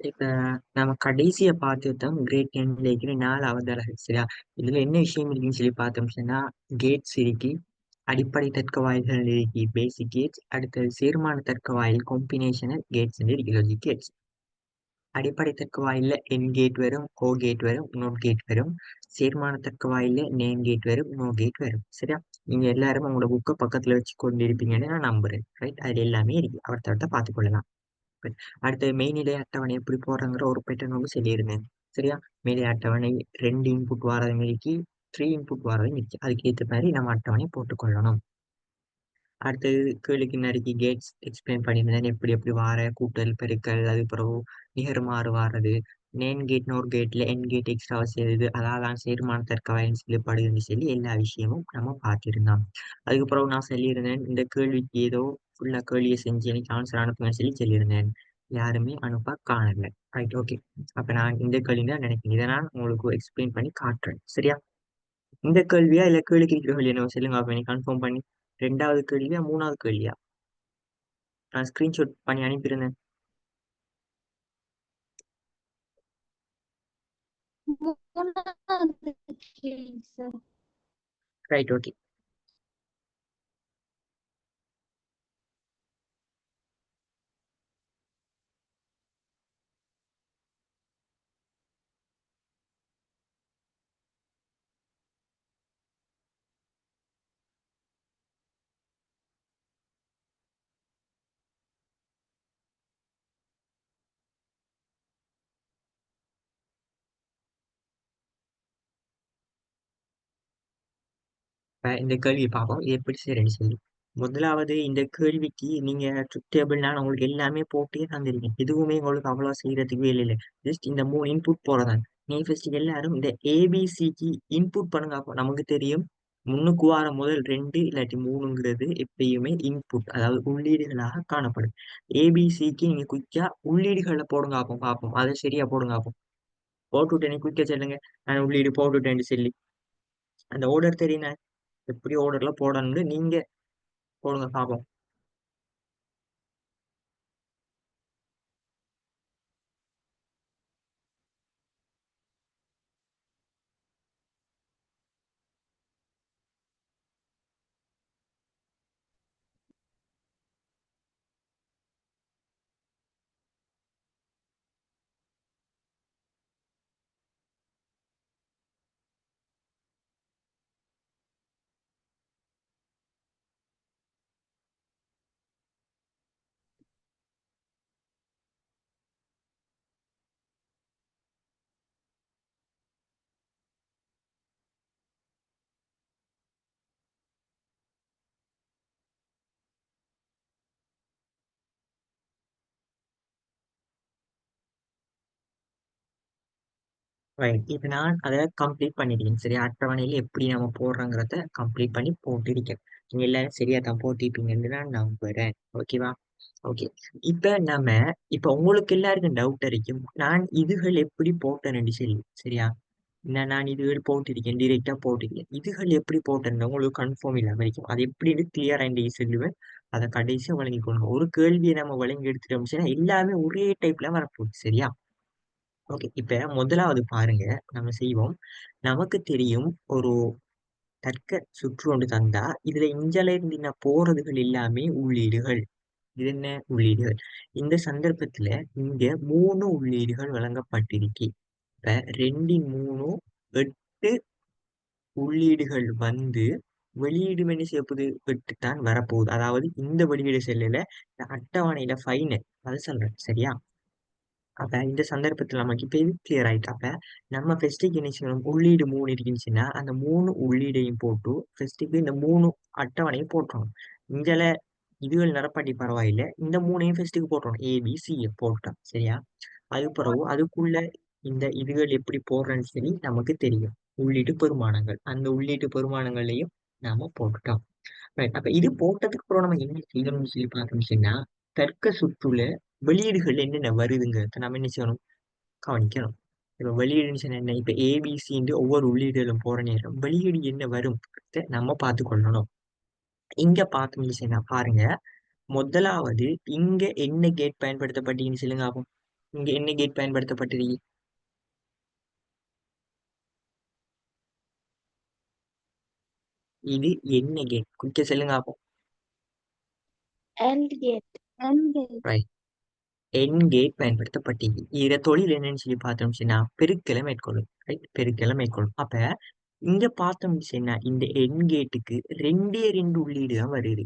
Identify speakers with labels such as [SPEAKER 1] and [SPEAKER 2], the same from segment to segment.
[SPEAKER 1] இப்ப நம்ம கடைசியா பார்த்துட்டோம் கிரேட் 10ல இருக்கிற 4 அவதாரம் சரியா. இதுல என்ன விஷயம் இருக்குன்னு சொல்லி பார்த்தோம் சொன்னா, கேட்ஸ் இருக்கு, அடிப்படை தர்க்க வாயில்கள் இருக்கு, பேசிக் கேட்ஸ், அடுத்தது சேர்மான தர்க்க வாயில் காம்பினேஷனல் கேட்ஸ் இருக்கு, லாஜிக் கேட்ஸ். அடிப்படை தர்க்க வாயில்ல என் கேட் வரும், ஓ கேட் வரும், நோட் கேட் வரும். சேர்மான தர்க்க வாயில்ல நேம் கேட் வரும், நோ கேட் வரும் சரியா. நீங்க எல்லாரும் உங்களோட புக்கை பக்கத்துல வச்சு கொண்டிருப்பீங்கன்னு நான் நம்புறேன், ரைட்? அதுல எல்லாமே இருக்கு, அவர்த்த பார்த்துக்கொள்ளலாம். அடுத்து மெய்நிலை அட்டவணை எப்படி போடுறங்கிற ஒரு பேட்டர்ன் வந்து சொல்லியிருந்தேன் சரியா. மேலே அட்டவணை 2 இன்புட் வாரதும் இருக்கு, 3 இன்புட் வாரதும் இருக்கு. அதுக்கு ஏற்ற மாதிரி நம்ம அட்டவணை போட்டுக்கொள்ளணும். அடுத்தது கீழுக்கு நறுக்கி கேட்ஸ் எக்ஸ்பிளைன் பண்ணியிருந்தேன், எப்படி எப்படி வார கூட்டல் பெருக்கல், அது பிறகு நிகர்மாறு வாரது, நேன் கேட் நோர் கேட்ல என் கேட் எக்ஸ்ட்ராவா செய்யுது, அதான் சேர்மான தர்க்கவாயின் சொல்லப்படுதுன்னு சொல்லி எல்லா விஷயமும் நம்ம பார்த்திருந்தோம். அதுக்கப்புறம் நான் சொல்லியிருந்தேன், இந்த கேள்விக்கு ஏதோ ஃபுல்லா கேள்வியை செஞ்சு எனக்கு ஆன்சர் அனுப்புங்கன்னு சொல்லி சொல்லியிருந்தேன். யாருமே அனுப்ப காணல, ரைட்? ஓகே. அப்ப நான் இந்த கேள்வி தான் நினைக்கிறேன், இதை நான் உங்களுக்கு எக்ஸ்பிளைன் பண்ணி காட்டுறேன் சரியா. இந்த கேள்வியா இல்ல கேள்விக்கு இருக்கிற கேள்வி என்ன சொல்லுங்க, அப்ப நீ கன்ஃபார்ம் பண்ணி. 2வது கேள்வியா 3வது கேள்வியா? நான் ஸ்கிரீன்ஷாட் பண்ணி அனுப்பியிருந்தேன்.
[SPEAKER 2] மூணாவது கேள்வி சார்.
[SPEAKER 1] Right, okay. இந்த கேள்வியை பார்ப்போம், இது எப்படி செய்யறேன்னு சொல்லி. முதலாவது இந்த கேள்விக்கு நீங்க ட்ரிக் டேபிள் நான் உங்களுக்கு எல்லாமே போட்டே தந்திருக்கேன், எதுவுமே உங்களுக்கு அவ்வளவு செய்யறதுக்கு வேலை இல்லை. ஜஸ்ட் இந்த 3 இன்புட் போறதான். நீ ஃபர்ஸ்ட் எல்லாரும் இந்த ஏபிசிக்கு இன்புட் பண்ணுங்க, அப்போ நமக்கு தெரியும். முன்னுக்கு வார முதல் 2 இல்லாட்டி 3ங்கிறது எப்பயுமே இன்புட், அதாவது உள்ளீடுகளாக காணப்படும். ஏபிசிக்கு நீங்க குயிக்கா உள்ளீடுகளை போடுங்க, அப்போ பார்ப்போம் அதை சரியா போடுங்க. அப்போ போட்டுவிட்டேன், குயிக்கா சொல்லுங்க. நான் உள்ளீடு போட்டுவிட்டேன்னு சொல்லி அந்த ஆர்டர் தெரியுங்க, எப்படி ஆர்டர்ல போடணும்னு நீங்க போடுங்க பாப்போம். ரைட், இப்ப நான் அதை கம்ப்ளீட் பண்ணிட்டேன் சரி. அட்டவணையில எப்படி நம்ம போடுறோங்கிறத கம்ப்ளீட் பண்ணி போட்டிருக்கேன். நீங்க எல்லாரும் சரியா தான் போட்டிருப்பீங்கன்னு நான் நம்புறேன், ஓகேவா? ஓகே. இப்ப நம்ம இப்ப உங்களுக்கு எல்லாருக்கும் டவுட் இருக்கும், நான் இதுகள் எப்படி போட்டேன்னு சொல்லி சரியா. நான் இதுகள் போட்டிருக்கேன், டிரெக்டா போட்டிருக்கேன், இதுகள் எப்படி போட்டேன்னு உங்களுக்கு கன்ஃபார்ம் இல்லாம இருக்கும். அது எப்படின்னு கிளியரா இந்த சொல்லுவேன். அதை கடைசியா வழங்கிக்கொள்ளுங்க. ஒரு கேள்வியை நம்ம வழங்கி எடுத்துட்டோம் எல்லாமே ஒரே டைப்ல வரப்போகுது சரியா. ஓகே. இப்ப முதலாவது பாருங்க, நம்ம செய்வோம். நமக்கு தெரியும், ஒரு தர்க்க சுற்று ஒன்று தந்தா இதுல இஞ்சல இருந்து நான் போறதுகள் எல்லாமே உள்ளீடுகள். இது என்ன உள்ளீடுகள்? இந்த சந்தர்ப்பத்துல இங்க 3 உள்ளீடுகள் வழங்கப்பட்டிருக்கு. இப்ப 2 3 8 உள்ளீடுகள் வந்து வெளியீடு என்ன செய்யப்போகுது, 8 தான் வரப்போகுது. அதாவது இந்த வெளியீடு செல்லல, இந்த அட்டவணையில ஃபைனல் அதை சொல்றேன் சரியா. அப்ப இந்த சந்தர்ப்பத்துல நமக்கு இப்ப இது கிளியர் ஆயிட்டு. அப்ப நம்ம ஃபெஸ்ட்டுக்கு என்ன செய்யணும், உள்ளீடு 3 இருந்துச்சுன்னா அந்த 3 உள்ளீடையும் போட்டு ஃபெஸ்ட்டுக்கு இந்த 3 அட்டவணையும் போட்டுறோம். இங்கல இதுகள் நிரப்பாட்டி பரவாயில்லை, இந்த 3ஐயும் ஃபெஸ்ட்டுக்கு போட்டுறோம், ஏபிசி போட்டோம் சரியா. அது பிறகு அதுக்குள்ள இந்த இதுகள் எப்படி போடுறேன்னு சொல்லி நமக்கு தெரியும். உள்ளீட்டு பெருமானங்கள், அந்த உள்ளீட்டு பெருமானங்களையும் நாம போட்டுட்டோம். ரைட். அப்ப இது போட்டதுக்கு அப்புறம் நம்ம என்ன செய்யணும்னு சொல்லி பார்த்தோம்னா, தர்க்க சுற்றுல வெளியீடுகள் என்னென்ன வருதுங்கிறத நம்ம என்ன செய்யணும், கவனிக்கணும். இப்ப வெளியீடுன்னு சொன்னா என்ன, இப்ப ஏபிசின்னு ஒவ்வொரு உள்ளீடுகளும் போற நேரம் வெளியீடு என்ன வரும் நம்ம பார்த்து கொள்ளணும். இங்க பார்த்தோம்னு சொன்னா பாருங்க, முதலாவது இங்க என்ன கேட் பயன்படுத்தப்பட்டீங்கன்னு சொல்லுங்க ஆகும். இங்க என்ன கேட் பயன்படுத்தப்பட்டிருக்கு? இது என்ன கேட்? குயிக்க சொல்லுங்க அப்போ.
[SPEAKER 2] and get and get
[SPEAKER 1] right. And gate பயன்படுத்தப்பட்டது. இத தொழில் என்னன்னு சொல்லி பார்த்தோம்னா பெருக்கலை மேற்கொள்ளும். ரைட், பெருக்கலை மேற்கொள்ளும். அப்ப இங்க பார்த்தோம்னா இந்த என் கேட்டுக்கு ரெண்டே ரெண்டு உள்ளீடு தான் வருது.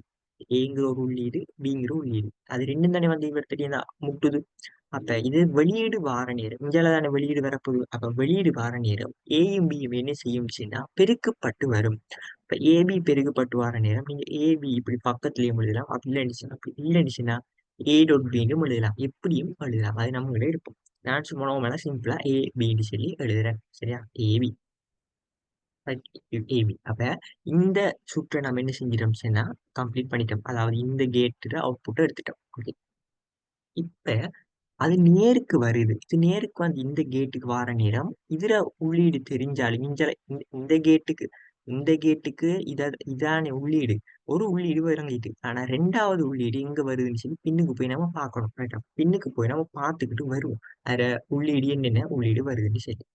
[SPEAKER 1] ஏங்கிற ஒரு உள்ளீடு, பிங்கிற உள்ளீடு. அது ரெண்டும் தானே வந்து இவர் தெரியுதா முட்டுது. அப்ப இது வெளியீடு வார நேரம். இங்கால தானே வெளியீடு வரப்போகுது. அப்ப வெளியீடு வார நேரம் ஏயும் பியும் என்ன செய்யும்னா பெருக்கப்பட்டு வரும். இப்ப ஏபி பெருக்கப்பட்டு வர நேரம் நீங்க ஏபி இப்படி பக்கத்துலயும் எழுதலாம். அப்படி இல்லைன்னு அப்படி இல்லைன்னுச்சுன்னா ஏ டாட் பின்னு எழுதலாம். எப்படியும் எழுதலாம். அது நம்மளே இருப்போம். நான் சும்மா மேல சிம்பிளா ஏ பின்னு சொல்லி எழுதுறேன். சரியா? ஏபி. ஏபி. அப்ப இந்த சுற்றை நம்ம என்ன செஞ்சிட்டோம் சொன்னா கம்ப்ளீட் பண்ணிட்டோம். அதாவது இந்த கேட்டு அவுட்புட் எடுத்துட்டோம். ஓகே. இப்ப அது நேருக்கு வருது. இது நேருக்கு வந்து இந்த கேட்டுக்கு வார நேரம் இதுல உள்ளீடு தெரிஞ்சாலும் இந்த கேட்டுக்கு இதானே உள்ளீடு. ஒரு உள்ளீடு இறங்கிட்டு ஆனா ரெண்டாவது உள்ளீடு எங்க வருதுன்னு சொல்லி பின்னுக்கு போய் நம்ம பார்க்கணும். ரைட்டா? பின்னுக்கு போய் நம்ம பார்த்துக்கிட்டு வருவோம். அதுல உள்ளீடு என்னென்ன உள்ளீடு வருதுன்னு சொல்லி.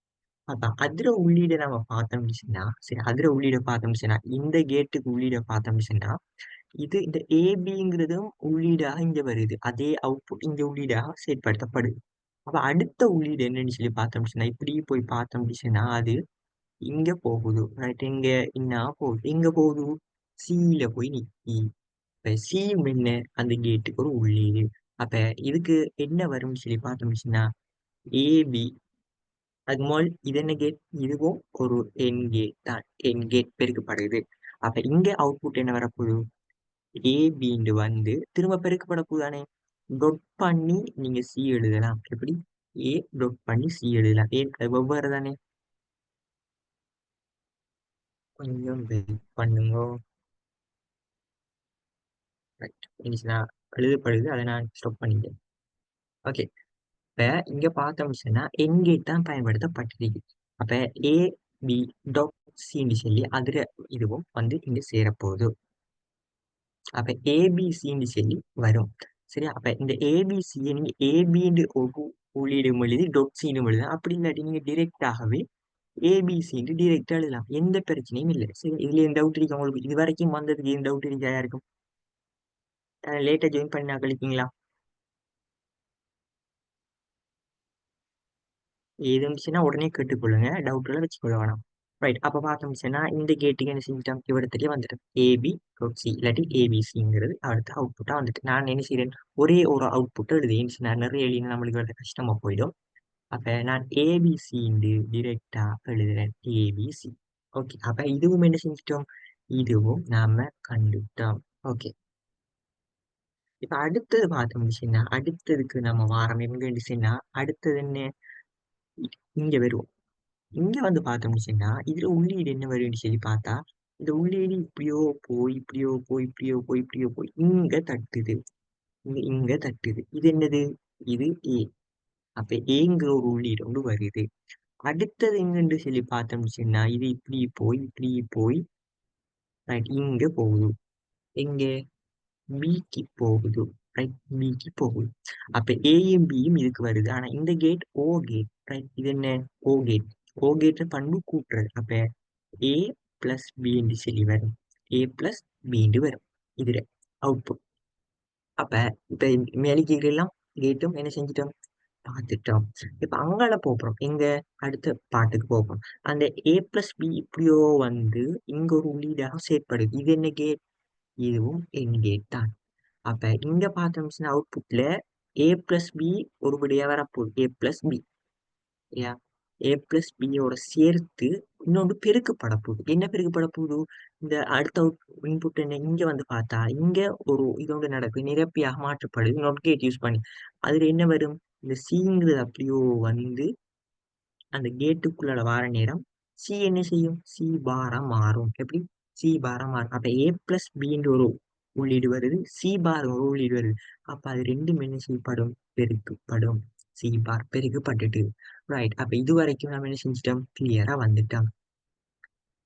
[SPEAKER 1] அதான் அதிர உள்ளீடை நம்ம பார்த்தோம்னு சொன்னா சரி, அதிர உள்ளீடை பார்த்தோம்னு சொன்னா இந்த கேட்டுக்கு உள்ளீடை பார்த்தோம்னு சொன்னா இது இந்த ஏபிங்கிறதும் உள்ளீடாக இங்க வருது. அதே அவுட்புட் இங்க உள்ளீடாக செயற்படுத்தப்படுது. அப்ப அடுத்த உள்ளீடு என்னன்னு சொல்லி பார்த்தோம்னு சொன்னா இப்படி போய் பார்த்தோம்னு சொன்னா அது இங்க போகுது. ரைட், இங்க என்ன போகுது? எங்க போகுது? சில போய் நிக்கி. இப்ப சி என்ன அந்த கேட்டுக்கு ஒரு உள்ளீடு. அப்ப இதுக்கு என்ன வரும்னு சொல்லி பார்த்தோம்னு சொன்னா ஏபி. அது முதல் இது என்ன கேட்? இதுவும் ஒரு என் கேட் தான். என் கேட் பெருக்கப்படுது. அப்ப இங்க அவுட்புட் என்ன வரப்போகுது? ஏபின்னு வந்து திரும்ப பெருக்கப்பட போகுதானே. டொட் பண்ணி நீங்க சி எழுதலாம். எப்படி? ஏ டொட் பண்ணி சி எழுதலாம். ஏ அது வெவ்வேறு தானே. கொஞ்சம் வெயிட் பண்ணுங்க. ரைட், இருந்துச்சுன்னா எழுதப்படுது. அதை நான் ஸ்டாப் பண்ணிட்டேன். ஓகே. இப்ப இங்க பார்த்தோம்னா என்கேட் தான் பயன்படுத்தப்பட்டிருக்கு. அப்ப ஏ பி டாட் சின்னு சொல்லி அதுல இதுவும் வந்து இங்க சேரப்போகுது. அப்ப ஏபிசின்னு சொல்லி வரும். சரியா? அப்ப இந்த ஏபிசியை நீங்க ஏபின்னு ஒரு உள்ளீடு எழுதி டொட் சின்னு எழுதலாம். அப்படி இல்லாட்டி நீங்க டிரெக்டாகவே ஏபிசின்னு டிரெக்டா எழுதலாம். எந்த பிரச்சனையும் இல்லை. சரி, இதுல எந்த டவுட் இருக்கு உங்களுக்கு? இது வரைக்கும் வந்ததுக்கு எந்த டவுட் இருக்கா யாருக்கும்? லேட்டா ஜாயின் பண்ணா கழிப்பீங்களா? ஏது இருந்துச்சுன்னா உடனே கேட்டுக்கொள்ளுங்க. டவுட்ல வச்சுக்கொள்ள வேணாம். ரைட். அப்ப பார்த்தோம்னா இந்த கேட்டுக்கு என்ன செஞ்சுட்டோம்? இவ்விடத்துலயே வந்துட்டோம். ஏபி டாட் சி இல்லாட்டி ஏபிசிங்கிறது அடுத்த அவுட்புட்டா வந்துட்டு நான் என்ன செய்யறேன்? ஒரே ஒரு அவுட்புட் எழுதுறேன். நான் நிறைய எழுதினா நம்மளுக்கு வரது கஷ்டமா போயிடும். அப்ப நான் ஏபிசி டிரெக்டா எழுதுறேன். ஏபிசி. ஓகே. அப்ப இதுவும் என்ன செஞ்சிட்டோம்? இதுவும் நாம கண்டுட்டோம். ஓகே. இப்ப அடுத்தது பார்த்தோம்னா அடுத்ததுக்கு நம்ம வாரம் எங்க சொன்னா அடுத்தது என்ன? இங்க வருவோம். இங்க வந்து பார்த்தோம்னு இதுல உள்ளீடு என்ன வரும்னு சொல்லி பார்த்தா இந்த உள்ளீடு இப்படியோ போய் இப்படியோ போய் இப்படியோ போய் இப்படியோ போய் இங்க தட்டுது. இங்க தட்டுது. இது என்னது? இது ஏ. அப்ப ஏங்கிற ஒரு உள்ளீடு ஒன்று வருது. அடுத்தது எங்கன்னு சொல்லி பார்த்தோம்னு சொன்னா இது இப்படி போய் ரைட் இங்க போகுது. எங்க? பிக்கு போகுது. ரைட், பிக்கு போகுது. அப்ப ஏயும் பியும் இதுக்கு வருது. ஆனா இந்த கேட் ஓ கேட். ரைட், இது என்ன? ஓ கேட். ஓ கேட் பண்பு கூட்டுறது. அப்ப ஏ பிளஸ் பி என்று சொல்லி வரும். ஏ பிளஸ் பி என்று வரும். இதுல அவுட்புட். அப்ப இப்ப மேலே எல்லாம் கேட்டும் என்ன செஞ்சிட்டோம்? பார்த்துட்டோம். இப்ப அங்கால போறோம். எங்க? அடுத்த பாட்டுக்கு போறோம். அந்த ஏ பிளஸ் பி இப்படியோ வந்து இங்க ஒரு உள்ளீடாக செயற்படுது. இது என்ன கேட்? இதுவும் என் கேட் தான். அப்ப இங்க பார்த்தோம்னா அவுட்புட்ல ஏ பிளஸ் பி ஒருபடியா வரப்போகுது. ஏ பிளஸ் பி. சரியா? ஏ பிளஸ் பியோட சேர்த்து இன்னொன்று பெருக்கப்பட போகுது. என்ன பெருக்கப்பட போகுது? இந்த அடுத்த இன்புட் என்ன? இங்க வந்து பார்த்தா இங்க ஒரு இதோட நடக்கு நிரப்பியாக மாற்றப்படுது. நாட் கேட் யூஸ் பண்ணி அதுல என்ன வரும்? இந்த சிங்கிறது அப்படியோ வந்து அந்த கேட்டுக்குள்ள வார நேரம் சி என்ன செய்யும்? சி பாரா மாறும். எப்படி? சி பாரா மாறும். அப்ப ஏ பிளஸ் பின்ற ஒரு உள்ளீடு வருது. சி பார் ஒரு உள்ளீடு வருது. அப்ப அது ரெண்டும் என்ன செய்யப்படும்? பெருக்கப்படும். C bar பெருக்கப்பட்டுட்டு right. அப்ப இது வரைக்கும் நம்ம என்ன செஞ்சிட்டோம்? கிளியரா வந்துட்டோம்.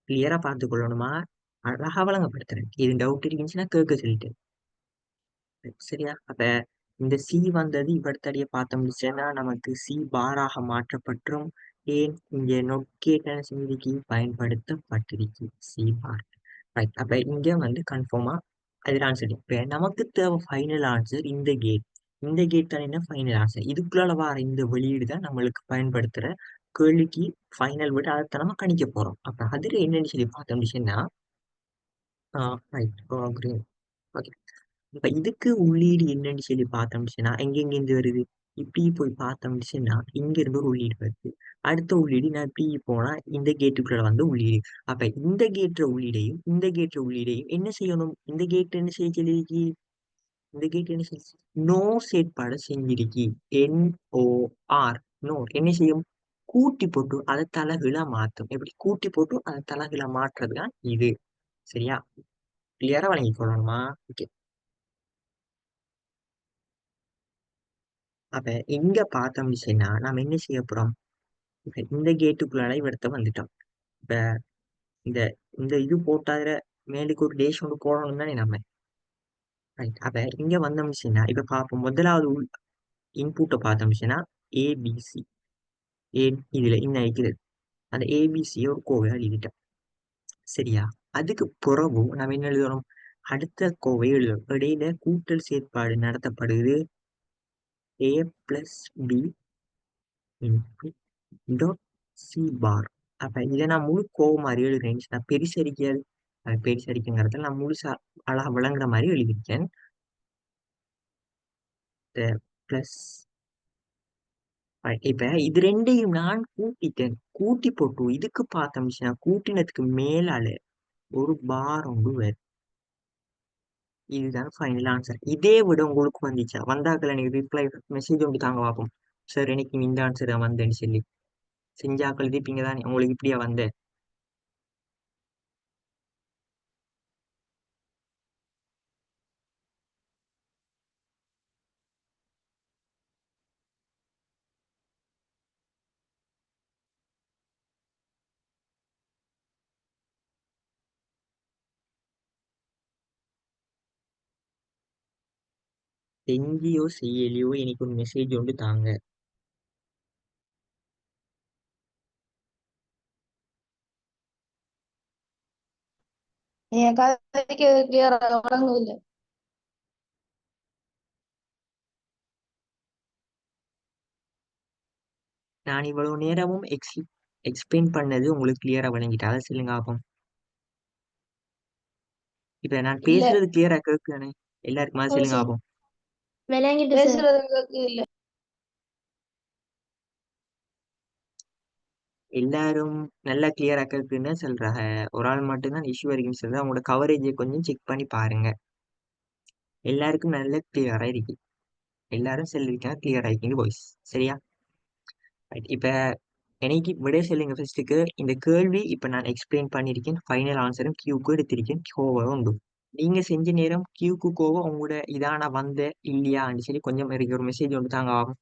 [SPEAKER 1] கிளியரா பார்த்து கொள்ளணுமா? அழகா வழங்கப்படுத்துறேன். இது டவுட் இருந்துச்சுன்னா கேட்க சொல்லிட்டேன். சரியா? அப்ப இந்த சி வந்தது இவர்த்தடைய பார்த்தோம்னா நமக்கு சி பாராக மாற்றப்பட்டுரும். ஏன் இங்க நொட்கேட்டான சிந்திக்கு பயன்படுத்தப்பட்டிருக்கு சி பார். ரைட். அப்ப இங்க வந்து கன்ஃபார்மா அதில் ஆன்சர். இப்ப நமக்கு தேவை ஃபைனல் ஆன்சர் இந்த கேட். இந்த கேட் தான் என்ன ஃபைனல் ஆன்சர். இதுக்குள்ள வர இந்த வெளியீடு தான் நம்மளுக்கு பயன்படுத்துற கேள்விக்கு ஃபைனல் விட அதைத்தான் நம்ம கணிக்க போறோம். அப்ப அதுல என்னன்னு சொல்லி பார்த்தோம்னா ரைட் கிரீன். ஓகே. இப்ப இதுக்கு உள்ளீடு என்னன்னு சொல்லி பார்த்தோம்னா எங்கெங்கிருந்து வருது. இப்படி போய் பார்த்தோம்னா இங்க இருந்து ஒரு உள்ளீடு வருது. அடுத்த உள்ளீடு நான் இப்படி போனா இந்த கேட்டுக்குள்ள வந்து உள்ளீடு. அப்ப இந்த கேட்ற உள்ளீடையும் இந்த கேட்ற உள்ளீடையும் என்ன செய்யணும். இந்த கேட் என்ன செய்ய சொல்லிருக்கு. இந்த கேட் என்ன செய்ய நோ செயற்பாடு செஞ்சிருக்கு. NOR நோ என்ன செய்யும். கூட்டி போட்டு அதை தலைகீழா மாத்தும். எப்படி கூட்டி போட்டு அதை தலைகீழா மாற்றுறதுதான் இது. சரியா. கிளியரா வழங்கி கொள்ளணுமா. ஓகே. அப்ப எங்க பார்த்தோம்னுச்சுன்னா நாம என்ன செய்ய போறோம். இப்ப இந்த கேட்டுக்குள்ளால இவர்த்த வந்துட்டோம். இப்ப இந்த இந்த இது போட்டாத மேலுக்கு ஒரு டேஷ் ஒன்று போடணும் தானே நம்ம. ரைட். அப்ப இங்க வந்தோம்னுச்சுன்னா இப்ப பார்ப்போம். முதலாவது இன்புட்டை பார்த்தோம்னுச்சுன்னா ஏபிசி. இதுல இன்னும் இருக்கிறது அந்த ஏபிசி ஒரு கோவை எழுதிட்டோம். சரியா. அதுக்கு பிறகு நம்ம என்ன எழுதணும். அடுத்த கோவை எழுதணும். இடையில கூட்டல் செயற்பாடு நடத்தப்படுது. A plus B dot C bar. அப்ப இதை நான் முழு கோவம் மாதிரி எழுதுறேன். நான் பெருசரிக்காது. பெருசரிக்குங்கிறத நான் முழுசா அழகா விளங்குற மாதிரி எழுதியிருக்கேன். பிளஸ் இப்ப இது ரெண்டையும் நான் கூட்டிட்டேன். கூட்டி போட்டு இதுக்கு பார்த்தோம்னா கூட்டினதுக்கு மேலால ஒரு பார் ஒன்று வரும். இதுதான் ஃபைனல் ஆன்சர். இதே விட உங்களுக்கு வந்துச்சா வந்தாக்கள் எனக்கு ரிப்ளை மெசேஜ் ஒன்று தாங்க பார்ப்போம். சார் எனக்கு இந்த ஆன்சர் தான் வந்தேன்னு சொல்லி செஞ்சாக்கள் இருப்பீங்க தானே. உங்களுக்கு இப்படியா வந்த. செஞ்சியோ செய்யலையோ எனக்கு ஒரு மெசேஜ் ஒன்று தாங்க.
[SPEAKER 2] என் கதைக்கு கிளியரா வழங்கவில்லை.
[SPEAKER 1] நான் இவ்வளவு நேரமும் எக்ஸ்பிளைன் பண்ணது உங்களுக்கு கிளியரா விளங்கிட்டா அதை சொல்லுங்க ஆகும். இப்ப நான்
[SPEAKER 2] இல்ல
[SPEAKER 1] பேசுறது கிளியரா கேட்கலானே. எல்லாருக்கும் மாதிரி சொல்லுங்க ஆகும்.
[SPEAKER 2] விளங்கிட்டு பேசுறது எங்களுக்கு இல்ல.
[SPEAKER 1] எல்லாரும் நல்லா கிளியரா கேட்குன்னு சொல்றாங்க. ஒரு ஆள் மட்டும்தான் இஷ்யூ வரைக்கும் சொல்றது. அவங்களோட கவரேஜை கொஞ்சம் செக் பண்ணி பாருங்க. எல்லாருக்கும் நல்ல கிளியரா இருக்கு. எல்லாரும் சொல்லிருக்காங்க கிளியரா இருக்குன்னு வாய்ஸ். சரியா. ரைட். இப்ப எனக்கு விட சொல்லுங்க ஃபர்ஸ்ட்டுக்கு இந்த கேள்வி இப்ப நான் எக்ஸ்பிளைன் பண்ணியிருக்கேன். ஃபைனல் ஆன்சரும் கியூக்கு எடுத்திருக்கேன். கோவம் உண்டு. நீங்க செஞ்ச நேரம் கியூக்கு கோவம் உங்களோட இதான வந்த இல்லையான்னு சொல்லி கொஞ்சம் எனக்கு ஒரு மெசேஜ் ஒன்று தாங்க ஆகும்.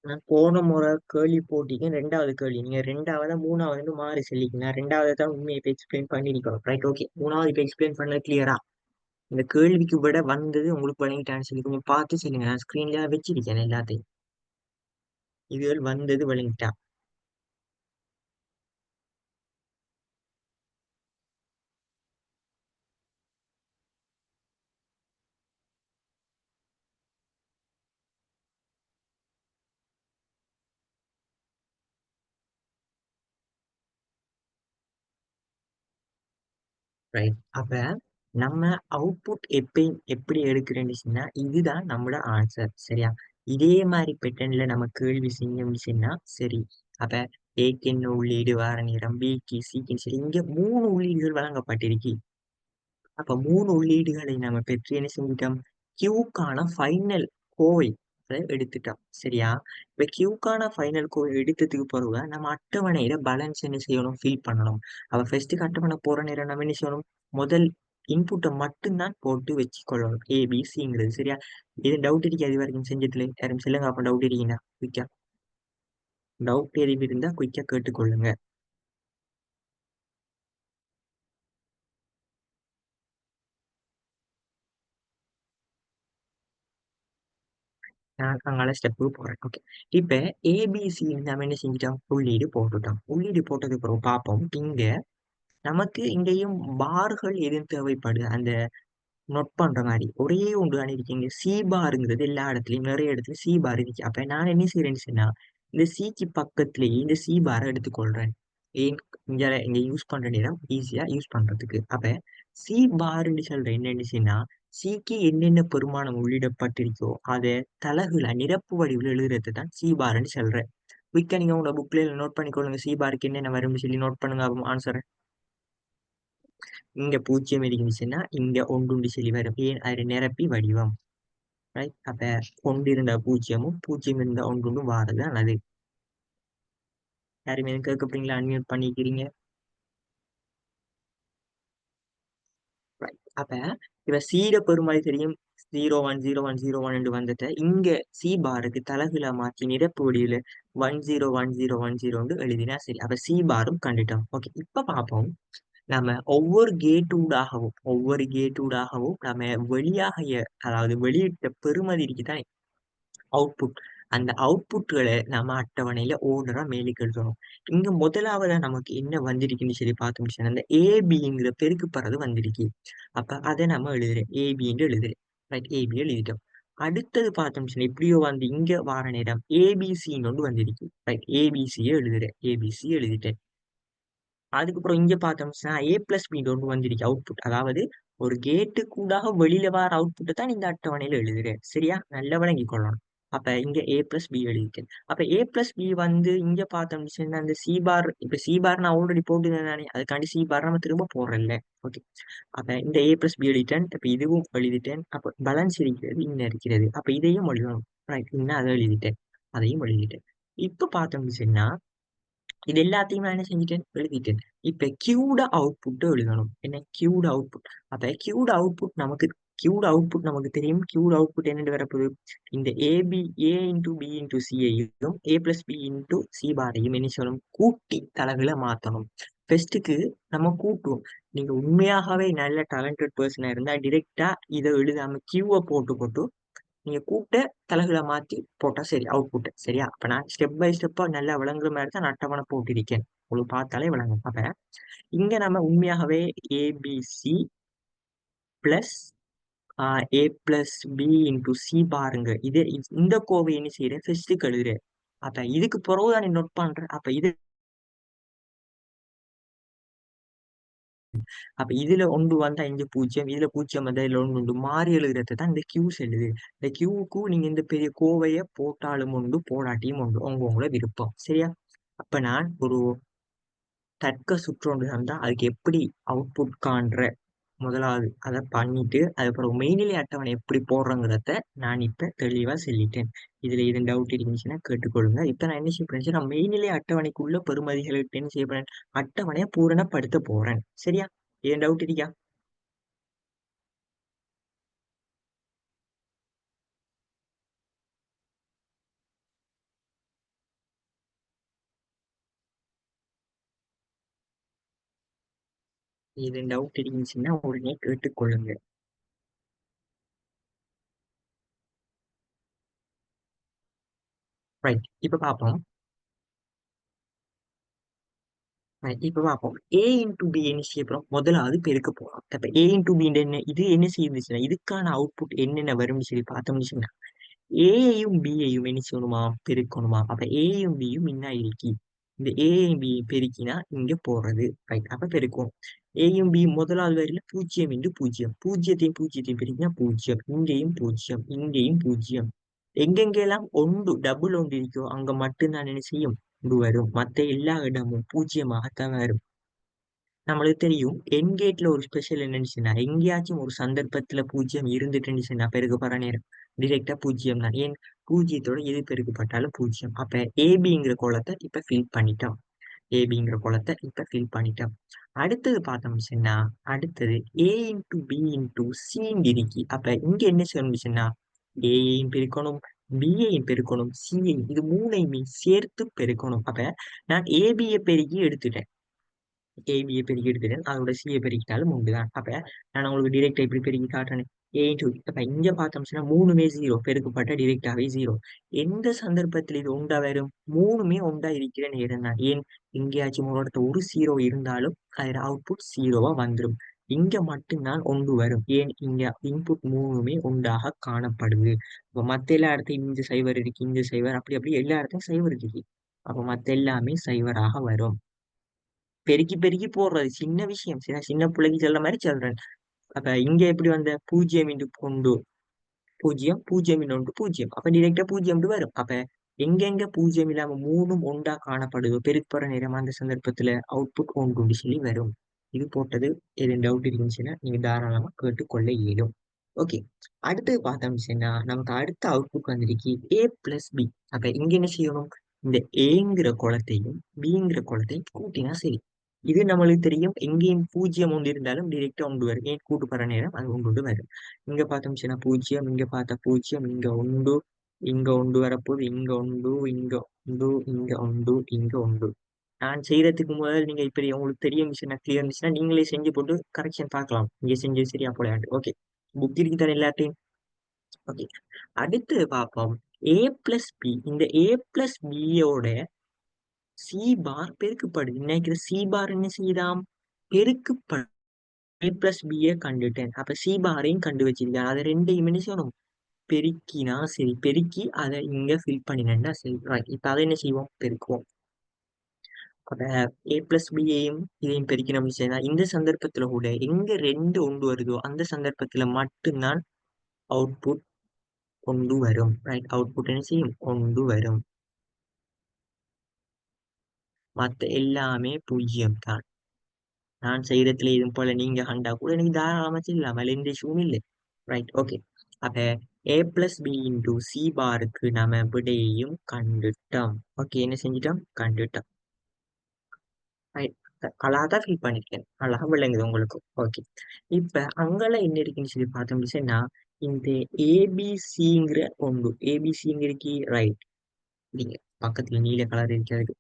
[SPEAKER 1] நான் போன முறை கேள்வி போட்டீங்க ரெண்டாவது கேள்வி நீங்க ரெண்டாவதா மூணாவது மாறி சொல்லிக்கீங்க. ரெண்டாவது தான் உண்மையை இப்ப எக்ஸ்பிளைன் பண்ணிருக்கோம். ரைட். ஓகே. மூணாவது இப்ப எக்ஸ்பிளைன் பண்ண கிளியரா. இந்த கேள்விக்கு விட வந்தது உங்களுக்கு வழங்கிட்டான்னு சொல்லி கொஞ்சம் பார்த்து சொல்லுங்க. நான் ஸ்கிரீன்ல வச்சிருக்கேன் எல்லாத்தையும். இதுகள் வந்தது வழங்கிட்டா. ரைட். அப்ப நம்ம அவுட்புட் எப்படி எடுக்கிறேன்னு இதுதான் நம்மளோட ஆன்சர். சரியா. இதே மாதிரி பேட்டர்ன்ல நம்ம கேள்வி செஞ்சோம்னு சரி. அப்ப ஏக்கு என்ன உள்ளீடு வார நேரம், பிக்கு சிக்கு சரி இங்க 3 உள்ளீடுகள் வழங்கப்பட்டிருக்கு. அப்ப 3 உள்ளீடுகளை நம்ம பெற்று என்ன செஞ்சுட்டோம்? கியூக்கான ஃபைனல் கோவை எடுத்துட்டோம். சரியா? இப்ப கியூக்கான ஃபைனல் கோவை எடுத்ததுக்கு பிறகு நம்ம அட்டவணையில பேலன்ஸ் என்ன செய்யணும்? ஃபில் பண்ணணும். அப்ப ஃபர்ஸ்ட்டுக்கு அட்டவணை போற நேரம் நம்ம என்ன செய்யணும்? முதல் இன்புட்ட மட்டும் தான் போட்டு வச்சுக்கொள்ளணும். ஏ, பி, சிங்கிறது. சரியா? இது டவுட் இருக்கா இது வரைக்கும் செஞ்சதுல? யாரும் சொல்லுங்க அப்ப டவுட் இருக்கீங்களா? குயிக்கா. டவுட் எதுவும் இருந்தா குயிக்கா கேட்டுக்கொள்ளுங்க. நான் அங்கால ஸ்டெப்புக்கு போறேன். ஓகே. இப்ப ஏபிசி நம்ம என்ன செஞ்சுட்டோம்? உள்ளீடு போட்டுட்டோம். உள்ளீடு போட்டதுக்கு அப்புறம் பார்ப்போம். இங்க நமக்கு இங்கேயும் பார்கள் எதுவும் தேவைப்படுது. அந்த நோட் பண்ற மாரி. ஒரே ஒன்று தானே இருக்கீங்க. சி பாருங்கிறது எல்லா இடத்துலயும் நிறைய இடத்துல சி பார் இருக்கு. அப்ப நான் என்ன செய்றேன்னு சொன்னா, இந்த சிக்கு பக்கத்திலேயே இந்த சி பார எடுத்துக்கொள்றேன். ஏன் இங்க யூஸ் பண்ற நேரம் ஈஸியா யூஸ் பண்றதுக்கு. அப்ப சி பார்ன்னு சொல்றேன் என்னன்னு சொன்னா, சிக்கு என்னென்ன பெருமானம் உள்ளிடப்பட்டிருக்கோ அதை தலகுல நிரப்பு வடிவில் எழுதுறது தான் சி பார்ன்னு சொல்றேன். குயிக்கா நீங்க உங்களோட புக்ல நோட் பண்ணிக்கொள்ளுங்க. சி பாருக்கு என்னென்ன வரும்னு சொல்லி நோட் பண்ணுங்க ஆன்சர். இங்க 0 இருந்துச்சுன்னா இங்க 1 சொல்லி வரும். ஏன் அது நிரப்பி வடிவம். ரைட்? அப்ப 1 இருந்தா 0ம் 0 இருந்தா 1 வாரது அது. யாருமே எதுவும் கேட்க போறீங்களா? அன்மியூட் பண்ணிக்கிறீங்க. ரைட். அப்ப இப்ப சீட பெருமாள் தெரியும். 010101 வந்துட்டு இங்க சி பாருக்கு தலகுல மாத்தி நிரப்பு வடிவில 101010 எழுதினா சரி. அப்ப சி பாரும் கண்டுட்டோம். ஓகே. இப்ப பார்ப்போம். நம்ம ஒவ்வொரு கேட் ஊடாகவும் நம்ம அதாவது வெளியிட்ட பெறுமதி இருக்குதானே அவுட்புட். அந்த அவுட்புட்களை நம்ம அட்டவணையில ஓர்டரா மேலுக்கு எழுதணும். இங்க முதலாவதா நமக்கு என்ன வந்திருக்குன்னு சொல்லி பார்த்தோம்னு சொன்னா, அந்த ஏபிங்கிற பெருக்குப்படுறது வந்திருக்கு. அப்ப அதை நம்ம எழுதுறேன். ஏபின்னு எழுதுறேன். ரைட்? ஏபி எழுதிட்டோம். அடுத்தது பார்த்தோம்னு சொன்னா இப்படியோ வந்து இங்க வார நேரம் ஏபிசின்னு ஒன்று வந்திருக்கு. ரைட்? ஏபிசியை எழுதுறேன். ஏபிசி எழுதிட்டேன். அதுக்கப்புறம் இங்க பார்த்தோம்னா ஏ பிளஸ் பி ஒன்று வந்திருக்கு அவுட்புட். அதாவது ஒரு கேட்டு கூடாக வெளியில வர அவுட்புட்டை தான் இந்த அட்டவணையில எழுதுறேன். சரியா? நல்லா விளங்கிக் கொள்ளணும். அப்ப இங்க ஏ பிளஸ் பி எழுதிட்டேன். அப்ப ஏ பிளஸ் பி வந்து இங்க பார்த்தோம்னா அந்த சி பார் இப்ப சி பார் நான் ஆல்ரெடி போட்டுருந்தேன் தானே அதுக்காண்டி சி பார் நம்ம திரும்ப போடுறேன்ல. ஓகே. அப்ப இந்த ஏ பிளஸ் பி எழுதிட்டேன். இப்ப இதுவும் எழுதிட்டேன். அப்ப பேலன்ஸ் இருக்கிறது இன்னும் இருக்கிறது. அப்ப இதையும் எழுதணும். ரைட்? இன்னும் அதை எழுதிட்டேன். அதையும் எழுதிட்டேன். இப்ப பார்த்தோம்னா இது எல்லாத்தையும் நான் என்ன செஞ்சுட்டேன்? எழுதிட்டேன். இப்ப கியூட அவுட்புட் எழுதணும். என்ன கியூட அவுட்புட்? அப்ப கியூட அவுட்புட் நமக்கு தெரியும். கியூட அவுட்புட் என்னன்னு வரப்போகுது? இந்த A into B into சியையும் A plus B into C பாரையும் என்ன சொல்லணும்? கூட்டி தலகுல மாத்தணும். ஃபர்ஸ்ட்டுக்கு நம்ம கூட்டுவோம். நீங்க உண்மையாகவே நல்ல டேலண்டட் பர்சனா இருந்தா டிரெக்டா இதை எழுதாம கியூவை போட்டு நீங்க கூட்ட தலகுல மாத்தி போட்டா சரி அவுட்புட். சரியா? அப்ப நான் ஸ்டெப் பை ஸ்டெப்பா நல்லா விளங்குற மாதிரி தான் நான் அட்டவணை போட்டிருக்கேன். உங்களுக்கு பார்த்தாலே விளங்கும். அப்ப இங்க நம்ம உண்மையாகவே ABC plus A plus B into C பாருங்க. இந்த கோவை என்ன செய்யறேன்? ஃபர்ஸ்ட்டுக்கு எழுதுறேன். அப்ப இதுக்கு பிறகு தான் நோட் பண்றேன். அப்ப இதுல ஒன்று வந்தா இங்க 0, இதுல 0 வந்தா இதுல ஒன்று உண்டு. மாறி எழுதுறது தான் இந்த கியூ எழுது. இந்த கியூவுக்கு நீங்க இந்த பெரிய கோவைய போட்டாலும் உண்டு, போடாட்டியும் உண்டு. உங்களோட விருப்பம். சரியா? அப்ப நான் ஒரு தர்க்க சுற்றொன்று தந்தா அதுக்கு எப்படி அவுட்புட் காண்ற முதலாவது அதை பண்ணிட்டு அதுக்கப்புறம் மெய்நிலை அட்டவணை எப்படி போடுறங்கிறத நான் இப்ப தெளிவா சொல்லிட்டேன். இதுல எதுவும் டவுட் இருந்துச்சுன்னா கேட்டுக்கொள்ளுங்க. இப்ப நான் என்ன செய்ய போறேன்? நான் மெய்நிலை அட்டவணைக்குள்ள பெறுமதிகளுக்கு என்ன செய்ய போறேன்? அட்டவணையை பூரணப்படுத்த போறேன். சரியா? ஏன் டவுட் இருக்கா? இது டவுட் இருந்துச்சுன்னா உடனே கேட்டுக்கொள்ளுங்க. ரைட். இப்ப பார்ப்போம். இப்ப பார்ப்போம். ஏ இன்டூ பி என்ன செய்ய போறோம்? முதலாவது பெருக்க போறோம். அப்ப ஏ இன்டூ பி என்ன இது என்ன செய்யுதுச்சுன்னா இதுக்கான அவுட்புட் என்னென்ன வரும்னு சொல்லி பார்த்தோம்னு சொன்னா ஏயையும் பியையும் என்ன செய்யணுமா? பெருக்கணுமா? அப்ப ஏயும் பியும் என்ன இருக்கி? இந்த ஏயும் பி பெருக்கினா இங்க போறது. ரைட்? அப்ப பெருக்கும். ஏயும் பி முதலாவது வரையில 0 இன்டு 0. பூஜ்ஜியத்தையும் பெருக்கினா 0. இங்கேயும் 0. இங்கேயும் 0. எங்கெங்கெல்லாம் ஒன்று டபுள் ஒன்று இருக்கோ அங்க மட்டும்தான் என்ன செய்யும்? வரும். மத்த எல்லா இடமும் பூஜ்ஜியமாகத்தான் வரும். நம்மளுக்கு தெரியும் என்கேட்ல ஒரு ஸ்பெஷல் என்னன்னு எங்கேயாச்சும் ஒரு சந்தர்ப்பத்துல பூஜ்ஜியம் இருந்துட்டுன்னு பெருக்கப்படுற நேரம் டிரெக்டா பூஜ்ஜியம் தான். ஏன் பூஜ்ஜியத்தோட எது பெருக்கப்பட்டாலும் பூஜ்ஜியம். அப்ப ஏபிங்கிற கோலத்தை இப்ப ஃபில் பண்ணிட்டோம். ஏபிங்கிற கோலத்தை இப்ப ஃபில் பண்ணிட்டோம். அடுத்தது பார்த்தோம்னா அடுத்தது ஏ இன்டு பி இன்டு சின்னு இருக்கு. அப்ப இங்க என்ன சொன்னுச்சுன்னா ஏயையும் பெருக்கணும், பியையும் பெருக்கணும், சியையும், இது மூணையுமே சேர்த்து பெருக்கணும். அப்ப நான் ஏபியை பெருக்கி எடுத்துட்டேன். ஏபியை பெருக்கி எடுத்துட்டேன், அதோட சியை பெருக்கிட்டாலும் உண்டுதான். அப்ப நான் உங்களுக்கு டிரெக்டா இப்படி பெருக்கி காட்டுறேன். ஏ இன்டு அப்ப இங்க பார்த்தோம்னா மூணுமே ஜீரோ பெருக்கப்பட்ட டிரெக்டாவே ஜீரோ. எந்த சந்தர்ப்பத்தில் இது உண்டா வரும்? மூணுமே உண்டா இருக்கிற நேரம் தான். ஏன் எங்கேயாச்சும் ஒரு இடத்துல ஒரு ஜீரோ இருந்தாலும் அதோட அவுட்புட் ஜீரோவா வந்துடும். இங்க மட்டும்தான் ஒன்று வரும். ஏன் இங்க இன்புட் மூணுமே உண்டாக காணப்படுது. இப்ப மத்த எல்லா இடத்தையும் இந்த சைவர் இருக்கு, இந்த சைவர், அப்படி அப்படி எல்லா இடத்தையும் சைவர் இருக்கு. அப்ப மத்த எல்லாமே சைவராக வரும். பெருக்கி பெருக்கி போடுறது சின்ன விஷயம். சரி, சின்ன பிள்ளைக்கு சொல்ற மாதிரி சொல்றேன். அப்ப இங்க எப்படி வந்த பூஜ்ஜியம் இன்டு கொண்டு பூஜ்ஜியம், பூஜ்ஜியம் இன்னொன்று பூஜ்ஜியம், அப்ப டிரெக்டா பூஜ்ஜியம் வரும். அப்ப எங்கெங்க பூஜ்ஜியம் இல்லாம மூணும் ஒன்றா காணப்படுதோ பெருக்குற நேரம் அந்த சந்தர்ப்பத்துல அவுட்புட் ஒன்று சொல்லி வரும். இது போட்டது எது டவுட் இருந்துச்சுன்னா நீங்க தாராளமா கேட்டுக்கொள்ள இயலும். ஓகே, அடுத்தது பார்த்தோம்னா நமக்கு அடுத்த அவுட்புட் வந்திருக்கு ஏ பிளஸ் பி. அப்ப இங்க என்ன செய்யணும்? இந்த ஏங்கிற குளத்தையும் பிங்கிற குளத்தையும் கூட்டினா சரி. இது நம்மளுக்கு தெரியும், எங்கேயும் பூஜ்ஜியம் ஒன்று இருந்தாலும் டிரெக்டா ஒன்று வரும். ஏன் கூட்டுப்படுற நேரம் அது ஒன்று வரும். இங்க பார்த்தோம்னா பூஜ்ஜியம், இங்க பார்த்தா பூஜ்ஜியம், இங்க உண்டு, இங்க உண்டு வரப்போகுது, இங்க உண்டு, இங்க உண்டு, இங்க உண்டு, இங்க உண்டு. நான் செய்யறதுக்கு முதல் நீங்க இப்படி உங்களுக்கு தெரிய மிஷினா கிளியர் இருந்துச்சுன்னா நீங்களே செஞ்சு போட்டு கரெக்ஷன் பார்க்கலாம். இங்க செஞ்சு சரியா போலையாண்டு. ஓகே, புக் இருக்கு தானே எல்லாத்தையும். ஓகே, அடுத்து பார்ப்போம் ஏ பிளஸ் பி. இந்த ஏ பிளஸ் பியோட சி பார் பெருக்கப்படுது. நினைக்கிற சி பார் என்ன செய்தாம்? பெருக்கப்படும். ஏ பிளஸ் பியை கண்டுட்டேன். அப்ப சி பாரையும் கண்டு வச்சிருக்கேன். அதை ரெண்டையும் என்ன செய்யணும்? பெருக்கினா சரி. பெருக்கி அதை இங்க ஃபில் பண்ணினா சரி. ரைட், இப்ப அதை என்ன செய்வோம்? பெருக்குவோம். அப்ப ஏ பிளஸ் பியையும் இதையும் பெருக்கணும் செய்யலாம். இந்த சந்தர்ப்பத்துல கூட எங்க ரெண்டு ஒன்று வருதோ அந்த சந்தர்ப்பத்துல மட்டும்தான் அவுட்புட் ஒன்று வரும். ரைட், அவுட்புட் என்ன செய்யும்? ஒன்று வரும். மத்த எல்லாமே பூஜ்ஜியம் தான். நான் செய்யறதுல இதுவும் போல நீங்க ஹண்டா கூட எனக்கு தாராளமா செய்யலாம். அதுல எந்த இஷ்யூவும் இல்லை. Right, okay. அப்ப ஏ பிளஸ் பி இன்டூ சி பாருக்கு நாம விடையையும் கண்டுட்டோம். ஓகே, என்ன செஞ்சிட்டோம்? கண்டுட்டோம். ரைட், அழகா ஃபீல் பண்ணிருக்கேன். அழகா விளங்குது உங்களுக்கு. ஓகே, இப்ப அங்கெல்லாம் என்ன இருக்குன்னு சொல்லி பார்த்தோம்னா இந்த ஏபிசிங்கிற ஒன்று, ஏபிசிங்க இருக்கு. ரைட், நீங்க பக்கத்துல நீல கலர் இருக்கிறது.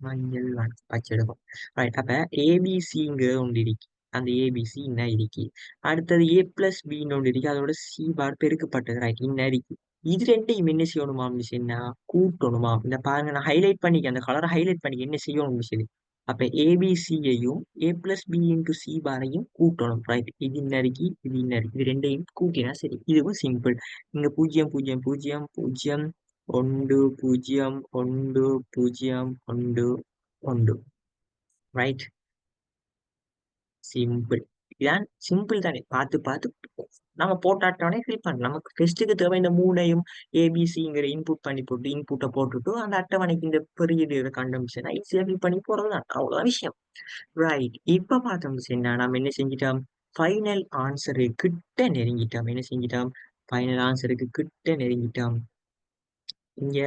[SPEAKER 1] மஞ்சள் பச்சை எடுக்கும். ரைட், அப்ப ஏபிசிங்கிற ஒன்று இருக்கு. அந்த ஏபிசி இன்ன இருக்கு. அடுத்தது ஏ பிளஸ் பின்னு ஒன்று இருக்கு. அதோட சி பார் பெருக்கப்பட்டது. ரைட், இன்ன இருக்கு. இது ரெண்டையும் என்ன செய்யணுமா மிஷின்னா கூட்டணுமா? இந்த பாருங்க, நான் ஹைலைட் பண்ணிக்க, அந்த கலரை ஹைலைட் பண்ணிக்க என்ன செய்யணும் மிஷின். அப்ப ஏபிசியையும் ஏ பிளஸ் பி இன்டு சி பாரையும் கூட்டணும். ரைட், இது இன்ன இருக்கு, இது இன்ன இருக்கு. இது ரெண்டையும் கூட்டினா சரி. இதுவும் சிம்பிள். இங்க பூஜ்ஜியம் பூஜ்ஜியம் பூஜ்ஜியம் பூஜ்ஜியம் ஒன்று பூஜ்ஜியம் ஒன்று பூஜ்ஜியம் ஒன்று ஒன்று. Right, simple. இதான் சிம்பிள் தானே, பார்த்து பார்த்து நம்ம போட்டாட்டோனே ஃபில் பண்ணலாம். நமக்கு டெஸ்ட்டுக்கு தேவை இந்த மூணையும் ஏபிசிங்கிற இன்புட் பண்ணி போட்டு இன்புட்டை போட்டுட்டு அந்த அட்டவணைக்கு இந்த பெரிய கண்டமிஷனை ஈஸியாக ஃபில் பண்ணி போறதுதான். அவ்வளவுதான் விஷயம். ரைட், இப்ப பார்த்தோம்னா நம்ம என்ன செஞ்சிட்டோம்? ஃபைனல் ஆன்சரு கிட்ட நெருங்கிட்டோம். என்ன செஞ்சிட்டோம்? ஃபைனல் ஆன்சருக்கு கிட்ட நெருங்கிட்டோம். இங்க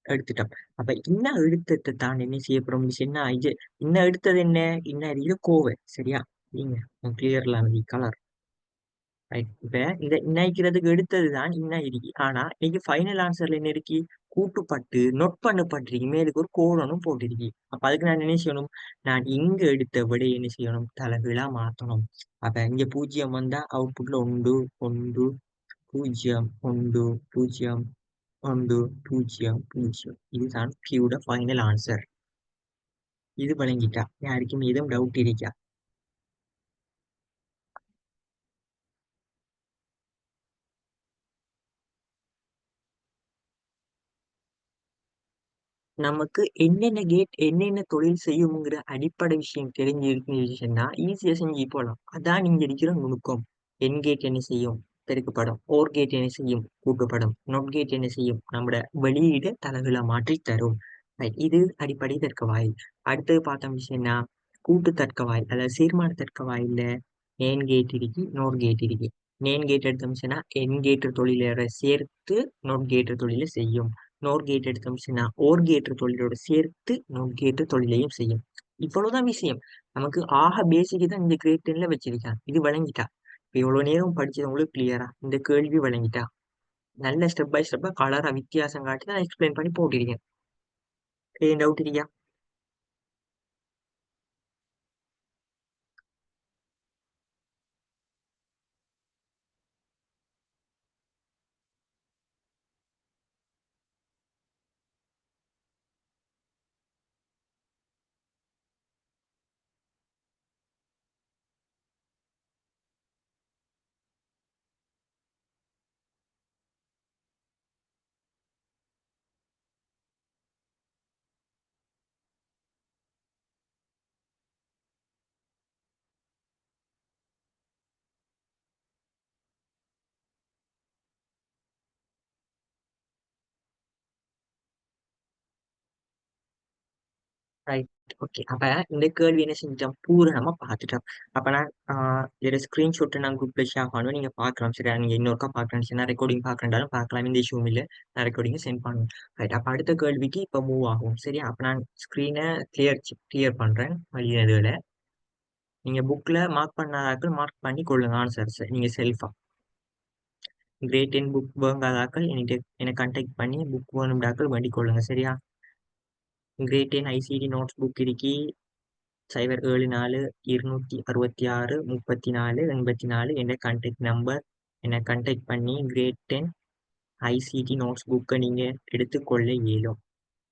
[SPEAKER 1] எடுத்துட்டோம். அப்ப இன்னும் எழுத்தத்தை தான் என்ன செய்ய போறோம்? என்ன இது? இன்னும் எடுத்தது என்ன? இன்னும் இது கோவை. சரியா? நீங்க கிளியர்ல கலர். ரைட், இப்ப இந்த இணைக்கிறதுக்கு எடுத்ததுதான் இன்னும் இருக்கு. ஆனா இன்னைக்கு ஃபைனல் ஆன்சர்ல என்ன இருக்கு? கூட்டுப்பட்டு நோட் பண்ணப்பட்டிருக்கு. மேலுக்கு ஒரு கோலனும் போட்டிருக்கு. அப்ப அதுக்கு நான் என்ன செய்யணும்? நான் இங்க எடுத்த விட என்ன செய்யணும்? தலைகீழா மாத்தணும். அப்ப இங்க பூஜ்ஜியம் வந்தா அவுட்புட்ல ஒன்று ஒன்று பூஜ்ஜியம் ஒன்று பூஜ்ஜியம் ஒன்று பூஜ்ஜியம் பூஜ்ஜியம். இதுதான் கியூட ஃபைனல் ஆன்சர். இது வழங்கிட்டா யாருக்கும் ஏதும் டவுட் இருக்கா? நமக்கு என்னென்ன கேட் என்னென்ன தொழில் செய்யுங்கிற அடிப்படை விஷயம் தெரிஞ்சிருச்சுன்னா ஈஸியா செஞ்சு போகலாம். அதான் இங்க இருக்கிற நுணுக்கம். என் கேட் என்ன செய்யும்? பெருக்கப்படும். ஓர் கேட் என்ன செய்யும்? கூட்டுப்படும். நொட் கேட் என்ன செய்யும்? நம்மட வெளியீடு தலைகீழா மாற்றி தரும். ரைட். இது அடிப்படை தர்க்க வாயில். அடுத்தது பார்த்தோம் விஷயம்னா கூட்டு தர்க்க வாயில், அதாவது சீர்மான தர்க்க வாயில்ல ஏன் கேட் இருக்கு, நோட் கேட் இருக்கு. நேன் கேட் எடுத்தோம்னா என் கேட்டு தொழிலோட சேர்த்து நோட் கேட்டு தொழிலை செய்யும். நோட் கேட் எடுத்தோம்னா ஓர் கேட்டு தொழிலோட சேர்த்து நோட் கேட்டு தொழிலையும் செய்யும். இவ்வளவுதான் விஷயம். நமக்கு ஆக பேசிக் தான் இந்த கிரேட் 10ல வச்சிருக்காங்க. இது வழங்கிட்டா இப்ப இவ்வளவு நேரம் படிச்சது உங்களுக்கு கிளியரா இந்த கேள்வி வழங்கிட்டா நல்ல ஸ்டெப் பை ஸ்டெப்பா கலரா வித்தியாசம் காட்டி தான் எக்ஸ்பிளைன் பண்ணி போட்டிருக்கேன். ஏன் டவுட் இருக்கா? ரைட். ஓகே. அப்ப இந்த கேள்வி என்ன செஞ்சுட்டோம்? பூரணமா பார்த்துட்டோம். அப்ப நான் இதோட ஸ்கிரீன்ஷாட் நான் குரூப்ல ஷேர் பண்ணுவேன். நீங்க பார்க்கலாம். சரியா? நீங்க இன்னொருக்கா பார்க்கணும்னு சொன்னா ரெக்கார்டிங் பார்க்கறதாலும் பார்க்கலாம். எந்த இஷ்யூவும் இல்ல. நான் ரெக்கார்டிங் சென்ட் பண்ணுவேன். ரைட். அப்ப அடுத்த கேள்விக்கு இப்ப மூவ் ஆகும். சரியா? அப்ப நான் ஸ்கிரீனை கிளியர் பண்றேன். வழியதுல நீங்க புக்ல மார்க் பண்ணாதாக்கள் மார்க் பண்ணி கொள்ளுங்க ஆன்சர்ஸ். நீங்க செல்ஃபா கிரேட் 10 புக் வாங்காதாக்கள் என்னை கான்டாக்ட் பண்ணி புக் வேணும்டாக்கள் வேண்டிக் கொள்ளுங்க. சரியா? கிரேட் 10 ஐசிடி நோட்ஸ் புக் இருக்கி 074 266 34 என்ற கான்டாக்ட் நம்பர். என்னை கான்டாக்ட் பண்ணி கிரேட் 10 ஐசிடி நோட்ஸ் புக்கை நீங்க எடுத்துக்கொள்ள இயலும்.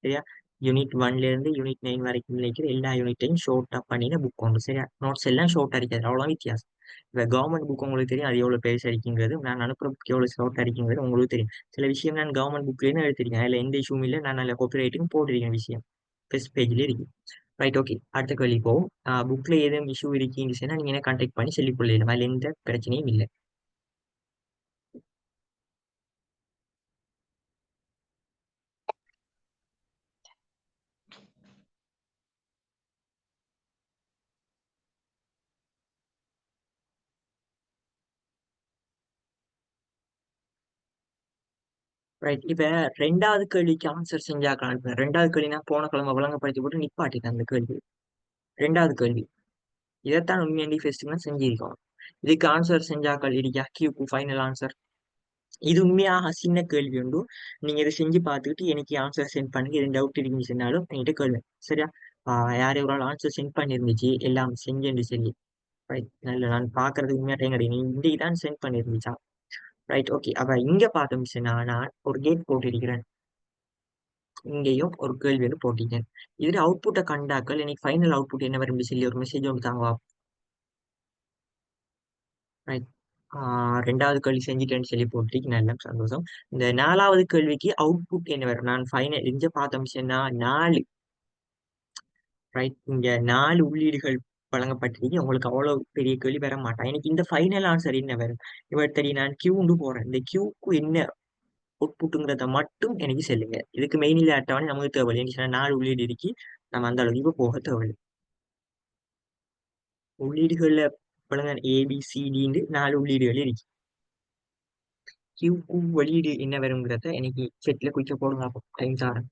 [SPEAKER 1] சரியா? யூனிட் 1ல இருந்து யூனிட் 9 வரைக்கும் இருக்கிற எல்லா யூனிட்டையும் ஷார்ட்டா பண்ணின புக் உண்டு. சரியா? நோட்ஸ் எல்லாம் ஷார்ட்டா இருக்கிறது அவ்வளோ வித்தியாசம். இப்போ கவர்மெண்ட் புக் உங்களுக்கு தெரியும் அது எவ்வளோ பெருசா இருக்குங்கிறது, நான் அனுப்புற புக் எவ்வளோ ஷார்ட்டா இருக்குங்கிறது உங்களுக்கு தெரியும். சில விஷயம் நான் கவர்மெண்ட் புக்லேருந்து எடுத்திருக்கேன். அதில் எந்த இஷ்யூவும் இல்லை. நான் அதில் காப்பி ரைட்டிங் போட்டிருக்கேன் விஷயம். ஃபர்ஸ்ட் பேஜ்ல இருக்கு. ரைட். ஓகே. அடுத்த கேள்வி போவோம். புக்ல ஏதேனும் இஷ்யூ இருக்குன்னு நீங்க என்ன கான்டாக்ட் பண்ணி சொல்லிக் கொள்ளலாம். அதில் எந்த பிரச்சனையும் இல்லை. ரைட். இப்ப ரெண்டாவது கேள்விக்கு ஆன்சர் செஞ்சாக்கலாம். இப்ப ரெண்டாவது கேள்வி நான் போன கிழமை விளங்கப்படுத்தி போட்டு நிப்பாட்டிட்டேன் அந்த கேள்வி. ரெண்டாவது கேள்வி இதைத்தான் உண்மையாண்டி ஃபெஸ்டிவல் செஞ்சிருக்கோம். இதுக்கு ஆன்சர் செஞ்சாக்கள் இருக்கா? கியூக்கு ஃபைனல் ஆன்சர். இது உண்மையாக சின்ன கேள்வி உண்டு. நீங்க இதை செஞ்சு பார்த்துக்கிட்டு எனக்கு ஆன்சர் சென்ட் பண்ணுங்க. எதுவும் டவுட் இருக்குன்னு சொன்னாலும் என்கிட்ட கேள்வி. சரியா? யார் எவ்வளோ ஆன்சர் சென்ட் பண்ணிருந்துச்சு எல்லாம் செஞ்சேன்னு சொல்லி. ரைட். நல்ல நான் பாக்குறது உண்மையா டைம் கிடையாது. இன்னைக்கு தான் சென்ட் பண்ணிருந்துச்சா? ரைட். ஓகே. அப்ப இங்க பார்த்தோம் சொன்னா நான் ஒரு கேட் போட்டிருக்கிறேன். இங்கேயும் ஒரு கேள்வி வந்து போட்டிருக்கேன். இதுல அவுட்புட்டை கண்டாக்கள் எனக்கு ஃபைனல் அவுட்புட் என்ன வரும் சொல்லி ஒரு மெசேஜ் ஒன்று தாங்க. ரைட். ரெண்டாவது கேள்வி செஞ்சுட்டேன்னு சொல்லி போட்டிருக்கு. நல்ல சந்தோஷம். இந்த நாலாவது கேள்விக்கு அவுட்புட் என்ன வரும்? நான் ஃபைனல் இங்க பார்த்தோம் சொன்னா 4. ரைட். இங்க 4 உள்ளீடுகள் வழங்கப்பட்டிருக்கு. உங்களுக்கு அவ்வளவு பெரிய கேள்வி வர மாட்டான். எனக்கு இந்த ஃபைனல் ஆன்சர் என்ன வரும்? இவர் தெரியும் நான் கியூண்டு போறேன். இந்த கியூக்கு என்ன அவுட்புட்டுங்கிறத மட்டும் எனக்கு சொல்லுங்க. இதுக்கு மெயினில் அட்டவணை நமக்கு தேவையில்லை. சொன்னா 4 உள்ளீடு இருக்கு. நம்ம அந்த அளவுக்கு இப்ப போக தேவையில்லை. உள்ளீடுகள்ல வழங்க ஏபிசிடின்னு 4 உள்ளீடுகள் இருக்கு. கியூக்கு வெளியீடு என்ன வருங்கிறத எனக்கு செட்ல குயிக்க போடுங்க. Time sir.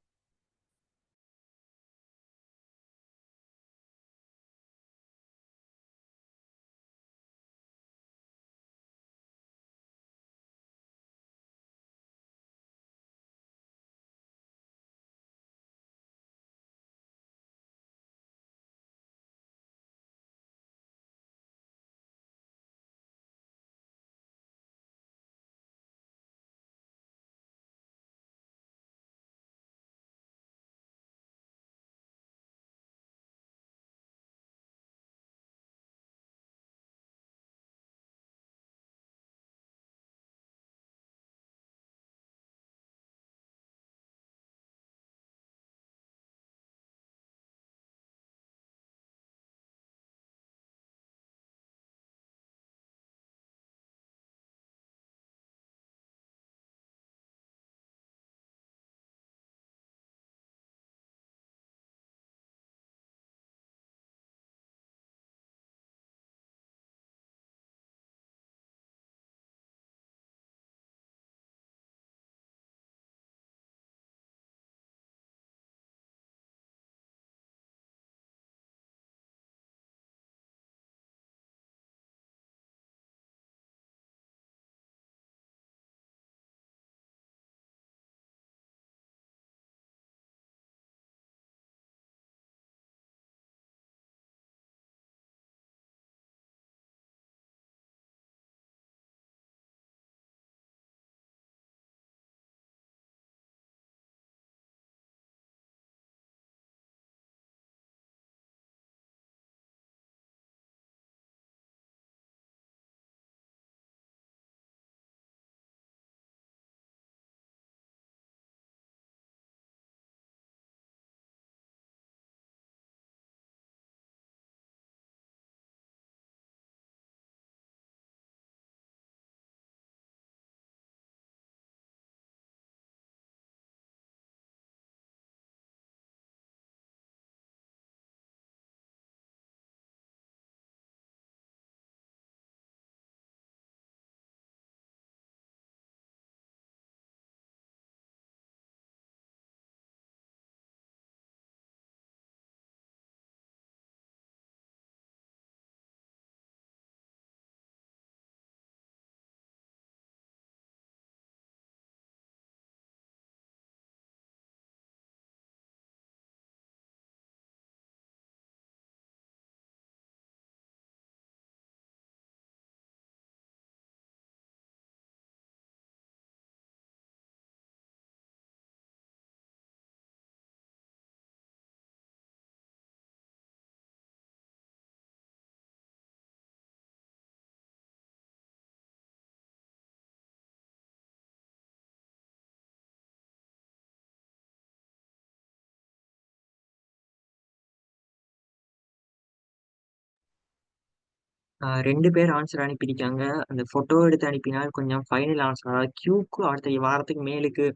[SPEAKER 1] 2 பேர் ஆன்சர் அனுப்பியிருக்காங்க. அந்த போட்டோ எடுத்து அனுப்பினால் கொஞ்சம் ஃபைனல் ஆன்சர், அதாவது கியூக்கு அடுத்த வாரத்துக்கு மேலுக்கு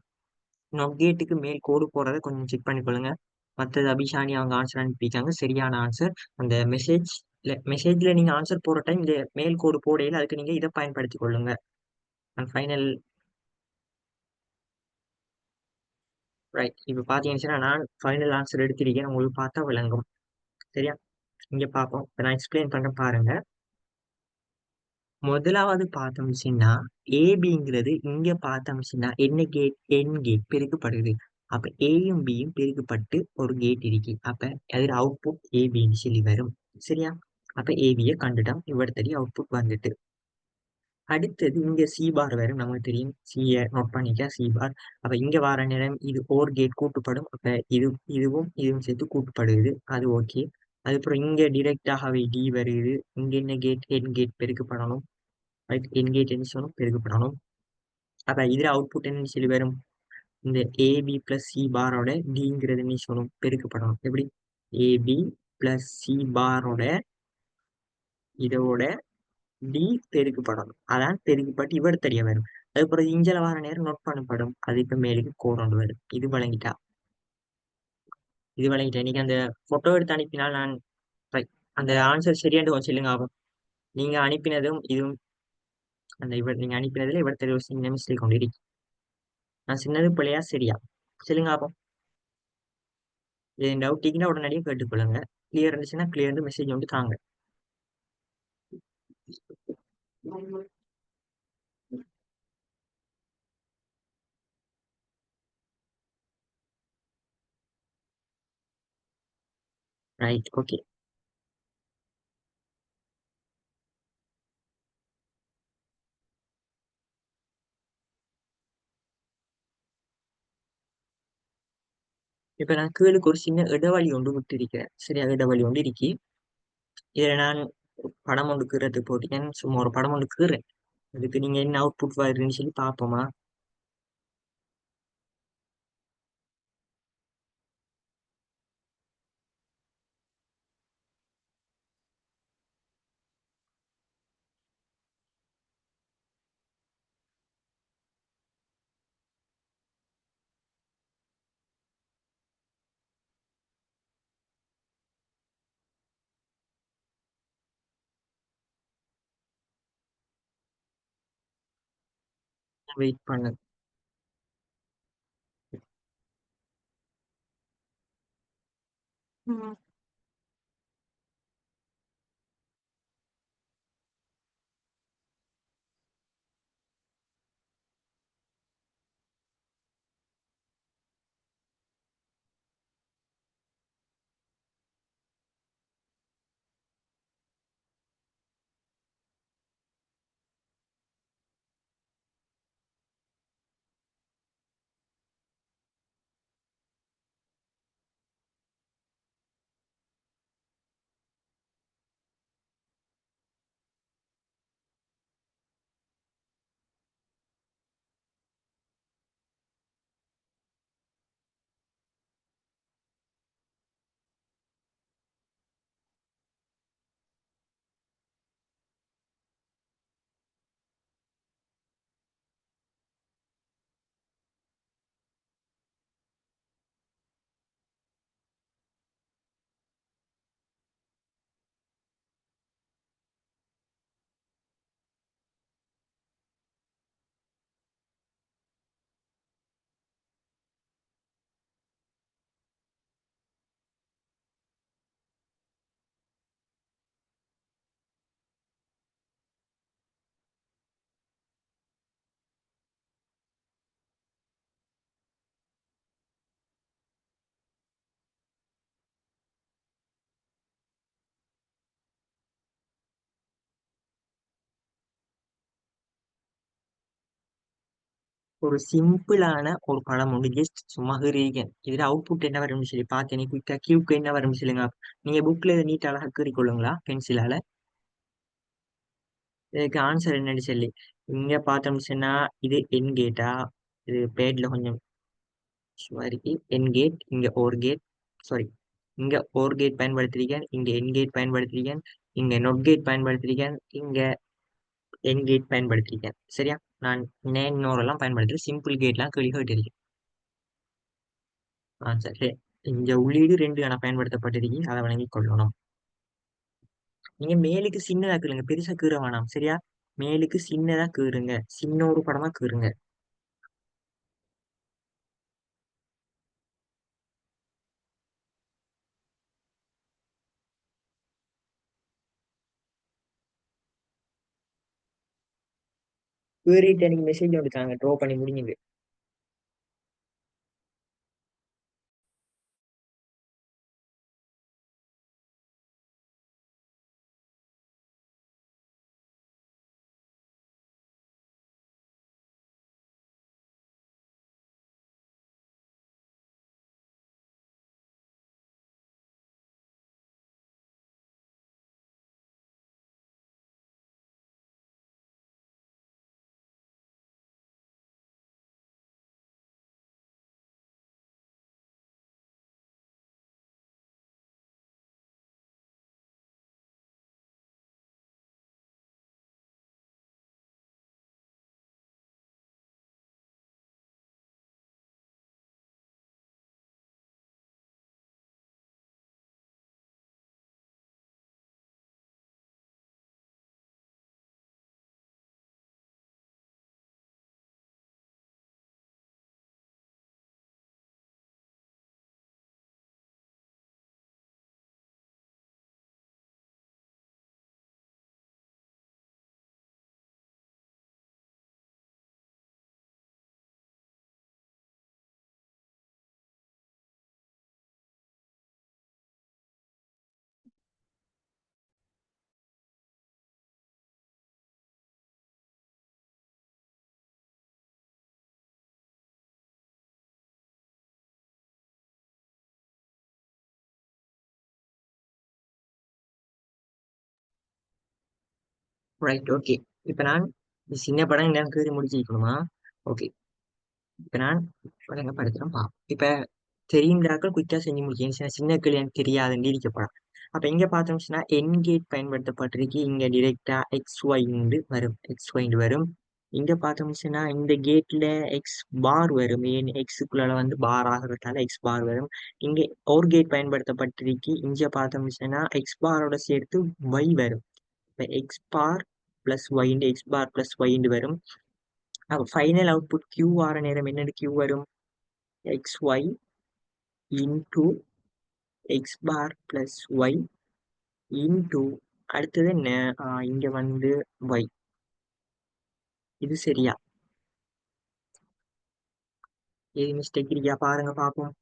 [SPEAKER 1] கேட்டுக்கு மேல் கோடு போடுறத கொஞ்சம் செக் பண்ணிக்கொள்ளுங்க. மற்றது அபிஷானி அவங்க ஆன்சர் அனுப்பியிருக்காங்க, சரியான ஆன்சர். அந்த மெசேஜ்ல நீங்க ஆன்சர் போடுற டைம் இந்த மேல் கோடு போடையில அதுக்கு நீங்க இதை பயன்படுத்திக் கொள்ளுங்க. Final right. இப்ப பாத்தீங்கன்னா நான் ஃபைனல் ஆன்சர் எடுத்திருக்கேன், உங்களுக்கு பார்த்தா விளங்கும். சரியா? இங்க பார்ப்போம். இப்ப நான் எக்ஸ்பிளைன் பண்றேன் பாருங்க. முதலாவது பார்த்தோம்னா ஏபிங்கிறது இங்க பார்த்தோம்னா என்ன கேட், என் கேட் பெருக்கப்படுது. அப்ப ஏயும் பியும் பெருக்கப்பட்டு ஒரு கேட் இருக்கு. அப்ப அதில் அவுட்புட் ஏபின்னு சொல்லி வரும். சரியா? அப்ப ஏபியை கண்டுட்டோம், இவ்வளத்தடி அவுட்புட் வந்துட்டு. அடுத்தது இங்க சி பார் வரும், நமக்கு தெரியும். சியை நோட் பண்ணிக்க, சி பார். அப்ப இங்க வர நேரம் இது ஓர் கேட் கூட்டுப்படும். அப்ப இதுவும் சேர்த்து கூட்டுப்படுது, அது ஓகே. அதுக்கப்புறம் இங்க டிரெக்டாகவே டி வருது. இங்க என்ன gate, N gate பெருக்கப்படணும். Right, and gate என்ன சொல்லணும், பெருக்கப்படணும். அப்ப இதுல அவுட்புட் என்ன சொல்லி வரும், இந்த ஏபி பிளஸ் சி பாரோட டிங்கிறது என்ன சொல்லணும், பெருக்கப்படணும். எப்படி, ஏபி பிளஸ் சி பாரோட இதோட டி பெருக்கப்படணும். அதான் பெருக்கப்பட்டு இவர் தெரிய வரும். அதுக்கப்புறம் இஞ்சல வார நேரம் நோட் பண்ணப்படும். அது இப்ப மேலுக்கு கோரண்டு வரும். இது வழங்கிட்டா இன்னைக்கு அந்த போட்டோ எடுத்து அனுப்பினால் நான் அந்த ஆன்சர் சரியாண்டு கொஞ்சம் சொல்லுங்க ஆகும். நீங்க அனுப்பினதும் இதுவும் அந்த நீங்க அனுப்பினதுல இவர் தெரிவு சின்ன மிஸ்டேக் கொண்டு இருக்கு. நான் சின்னது பிள்ளையா சரியா சொல்லுங்க ஆகும். இது டவுட் டீக்கினா உடனடியே கேட்டுக்கொள்ளுங்க. கிளியர் இருந்துச்சுன்னா கிளியர் மெசேஜ் வந்து தாங்க. Right, okay. இப்ப நான் கீழுக்கு ஒரு சின்ன இடைவெளி ஒன்று விட்டு இருக்கிறேன். சரியா, இடைவெளி ஒன்று இருக்கி. இதுல நான் படம் ஒன்று கீறதுக்கு போட்டீங்க, சும்மா ஒரு படம் ஒன்று கீறேன். அதுக்கு நீங்க என்ன அவுட்புட் வருதுன்னு சொல்லி பார்ப்போமா. வெயிட் பண்ணு. ஒரு சிம்பிளான ஒரு படம் ஒன்று ஜஸ்ட் சும்மா இருக்கேன். இதுல அவுட்புட் என்ன வரும்னு சொல்லி பார்த்தேன். குயிக்கா கியூக்கு என்ன வரும்னு சொல்லுங்க. நீங்க புக்ல நீட் அழகா கீறிக்கொள்ளுங்களா பென்சிலால. இதுக்கு ஆன்சர் என்னன்னு சொல்லி இங்க பார்த்தோம்னு சொன்னா இது என் கேட்டா, இது பேட்ல கொஞ்சம் சும்மா இருக்கு. என் கேட், இங்க ஓர் கேட், சாரி, இங்க ஓர் கேட் பயன்படுத்திருக்கேன், இங்க என் கேட் பயன்படுத்திருக்கேன். இங்க நொட் கேட் பயன்படுத்திருக்கேன், இங்க என் கேட் பயன்படுத்திருக்கேன். சரியா? நான் நேன் நோரெல்லாம் பயன்படுத்தி சிம்பிள் கேட்லாம் கேள்வி கேட்டிருக்கேன். சரி. இங்க உள்ளீடு 2 என பயன்படுத்தப்பட்டிருக்கு, அதை வழங்கிக் கொள்ளணும். நீங்க மேலுக்கு சின்னதா கீறுங்க, பெருசா கீற வேணாம். சரியா? மேலுக்கு சின்னதா கீறுங்க, சின்ன ஒரு படமா கீறுங்க. கீறிட்டு எனக்கு மெசேஜ் வந்துட்டாங்க, ட்ரா பண்ணி முடிஞ்சது. Right, okay. இப்ப நான் சின்ன படம் நான் கீறி முடிச்சிருக்கணுமா? ஓகே. இப்ப நான் விளங்கப்படுத்துறேன் பா. இப்ப தெரியும்டாக்கள் குயிக்கா செஞ்சு முடிக்கும், சின்ன கேள்வி எனக்கு தெரியாதுன்னு இருக்கப்படாம். அப்ப இங்க பார்த்தோம்னா என் கேட் பயன்படுத்தப்பட்டிருக்கு, இங்க டிரெக்டா எக்ஸ் ஒய் வரும், எக்ஸ் ஒய் வரும். இங்க பார்த்தோம்னா இந்த கேட்ல எக்ஸ் பார் வரும், ஏன் எக்ஸுக்குள்ள வந்து பார் ஆகிறதால எக்ஸ் பார் வரும். இங்க ஓர் கேட் பயன்படுத்தப்பட்டிருக்கு, இங்க பார்த்தோம்னா எக்ஸ் பாரோட சேர்த்து ஒய் வரும். இப்ப X bar plus Y, X bar plus Y வரும். அப்ப ஃபைனல் அவுட்புட் கியூ ஆற நேரம் என்னென்னு கியூ வரும், X Y into X bar plus Y into அடுத்தது என்ன, இங்க வந்து ஒய். இது சரியா? இது மிஸ்டேக் இருக்கியா பாருங்க பார்ப்போம்.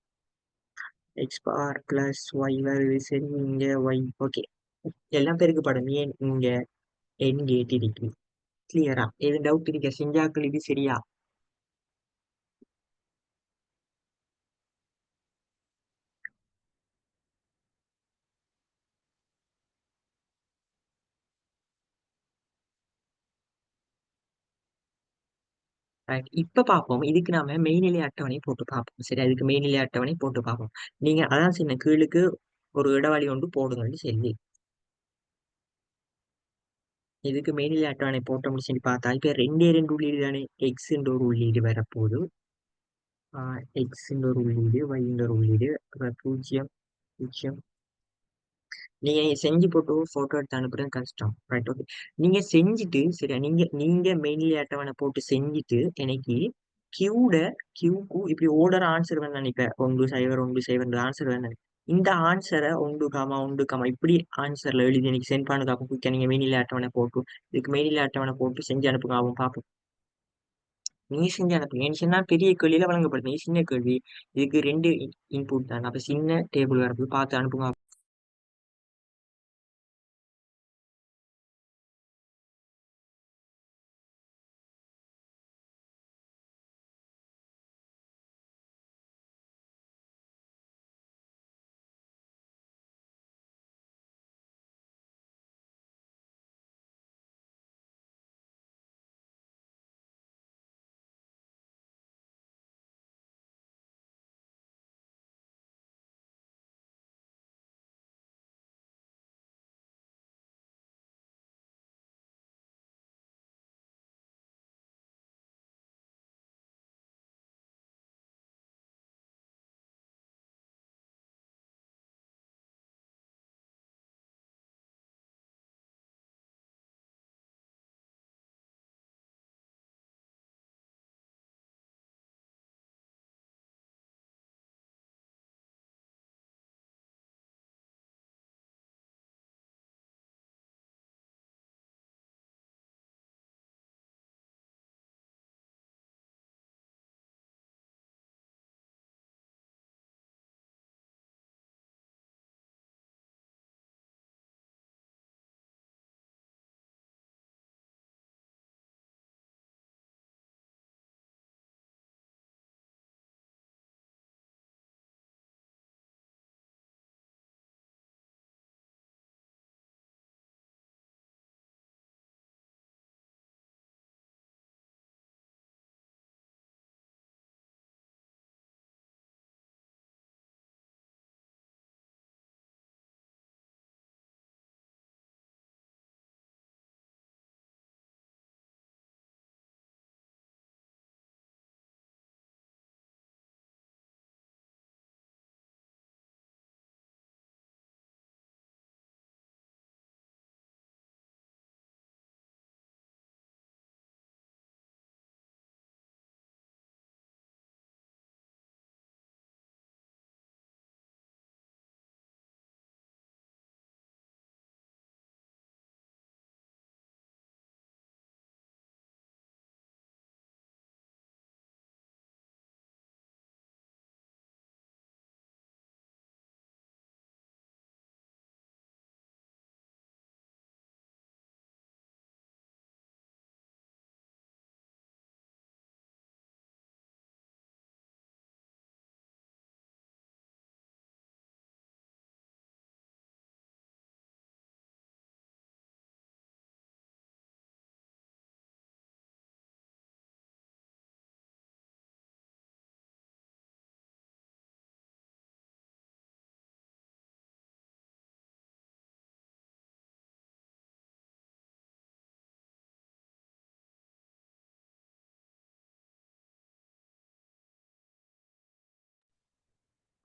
[SPEAKER 1] எக்ஸ் பார் பிளஸ் ஒய் வருது, சரி. இங்க ஒய், ஓகே. எல்லாம் பெருக்கப்படும், ஏன் இங்க என் கேட் இருக்கு. கிளியரா? எது டவுட் இருக்க செஞ்சாக்கள்? இது சரியா? Right. இப்ப பார்ப்போம், இதுக்கு நாம மெய்நிலை அட்டவணை போட்டு பார்ப்போம். சரி, அதுக்கு மெய்நிலை அட்டவணை போட்டு பார்ப்போம். நீங்க அதான் சின்ன கீழுக்கு ஒரு இடைவெளி ஒன்று போடுங்கன்னு சொல்லி, இதுக்கு மெய்நிலை அட்டவணை போட்டோம்னு சொல்லி பார்த்தா இப்ப ரெண்டு உள்ளீடு தானே, எக்ஸ் ஒரு உள்ளீடு வரப்போகுது, எக்ஸ் ஒரு உள்ளீடு, ஒய் ஒரு உள்ளீடு. அப்புறம் 0 0. நீங்க செஞ்சு போட்டு போட்டோ எடுத்து அனுப்புறது கஷ்டம். Right, okay. நீங்க செஞ்சுட்டு சரியா, நீங்க நீங்க மெயின்லி அட்டவணை போட்டு செஞ்சுட்டு எனக்கு கியூட கியூக்கு இப்படி ஓர்டர் ஆன்சர் வேணும் நினைப்பேன், 1 0 1 0 ஆன்சர் வேணும். இந்த ஆன்சரை 1 1 இப்படி ஆன்சர்ல எழுதி எனக்கு சென்ட் பண்ணது அப்போ நீங்க மெயினில அட்டவணை போட்டு இதுக்கு மெயினில அட்டவணை போட்டு செஞ்சு அனுப்புங்க, ஆகும் பார்ப்போம். நீங்க செஞ்சு அனுப்புங்க, நீ சொன்னா பெரிய கேள்வியில வழங்கப்படுது, நீ சின்ன கேள்வி. இதுக்கு 2 இன்புட் தான், அப்ப சின்ன டேபிள் வரப்போ பார்த்து அனுப்புங்க.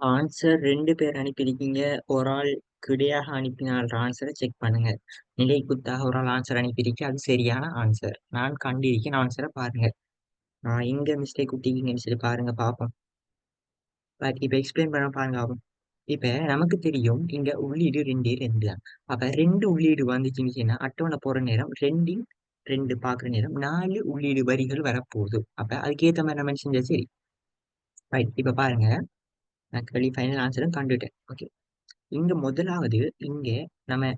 [SPEAKER 1] ஆன்சர் 2 பேர் அனுப்பியிருக்கீங்க. ஒரு ஆள் கிடையாக அனுப்பினால் ஆன்சரை செக் பண்ணுங்க. நிலை குத்தாக ஒரு ஆள் ஆன்சர் அனுப்பியிருக்கேன், அது சரியான ஆன்சர். நான் கண்டிருக்கேன் ஆன்சரை பாருங்க. நான் எங்க மிஸ்டேக் விட்டீங்கன்னு சொல்லி பாருங்க பார்ப்போம். இப்ப எக்ஸ்பிளைன் பண்ண பாருங்க ஆகும். இப்ப நமக்கு தெரியும் இங்க உள்ளீடு 2 தான். அப்ப 2 உள்ளீடு வந்துச்சுன்னு அட்டவணை போற நேரம் 2 பாக்குற நேரம் 4 உள்ளீடு வரிகள் வரப்போகுது. அப்ப அதுக்கேத்த மாதிரி நம்ம செஞ்சா சரி. ரைட், இப்ப பாருங்க, நான் கேள்வி ஃபைனல் ஆன்சரும் கண்டுட்டேன். ஓகே, இங்க முதலாவது இங்க நம்ம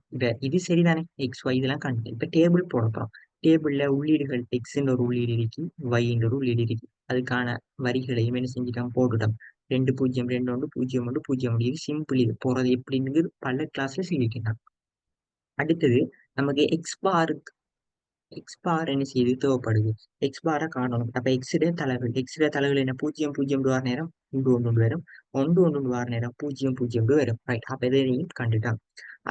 [SPEAKER 1] இது சரிதானே, எக்ஸ் ஒய் இதெல்லாம் கண்டு இப்ப டேபிள் போட போறோம். டேபிள்ல உள்ளீடுகள் எக்ஸ்ன்ற ஒரு உள்ளீடு இருக்கு, ஒய்ன்ற ஒரு உள்ளீடு இருக்கு. அதுக்கான வரிகளையும் என்ன செஞ்சுட்டோம், போட்டுட்டோம். 2 0 2 1 0 1 0 1. இது சிம்பிள். இது போறது எப்படின்னு பல கிளாஸ்ல சொல்லியிருக்கேன். அடுத்தது நமக்கு எக்ஸ் பார் என்ன செய்யுது தேவைப்படுது. எக்ஸ் பாரை காணணும். அப்ப எக்ஸுடைய தலைகள் என்ன, 0 0 வார நேரம் 1 1 வரும், 1 1 வார நேரம் 0 0 வரும். ரைட், அப்ப இதையும் கண்டுட்டான்.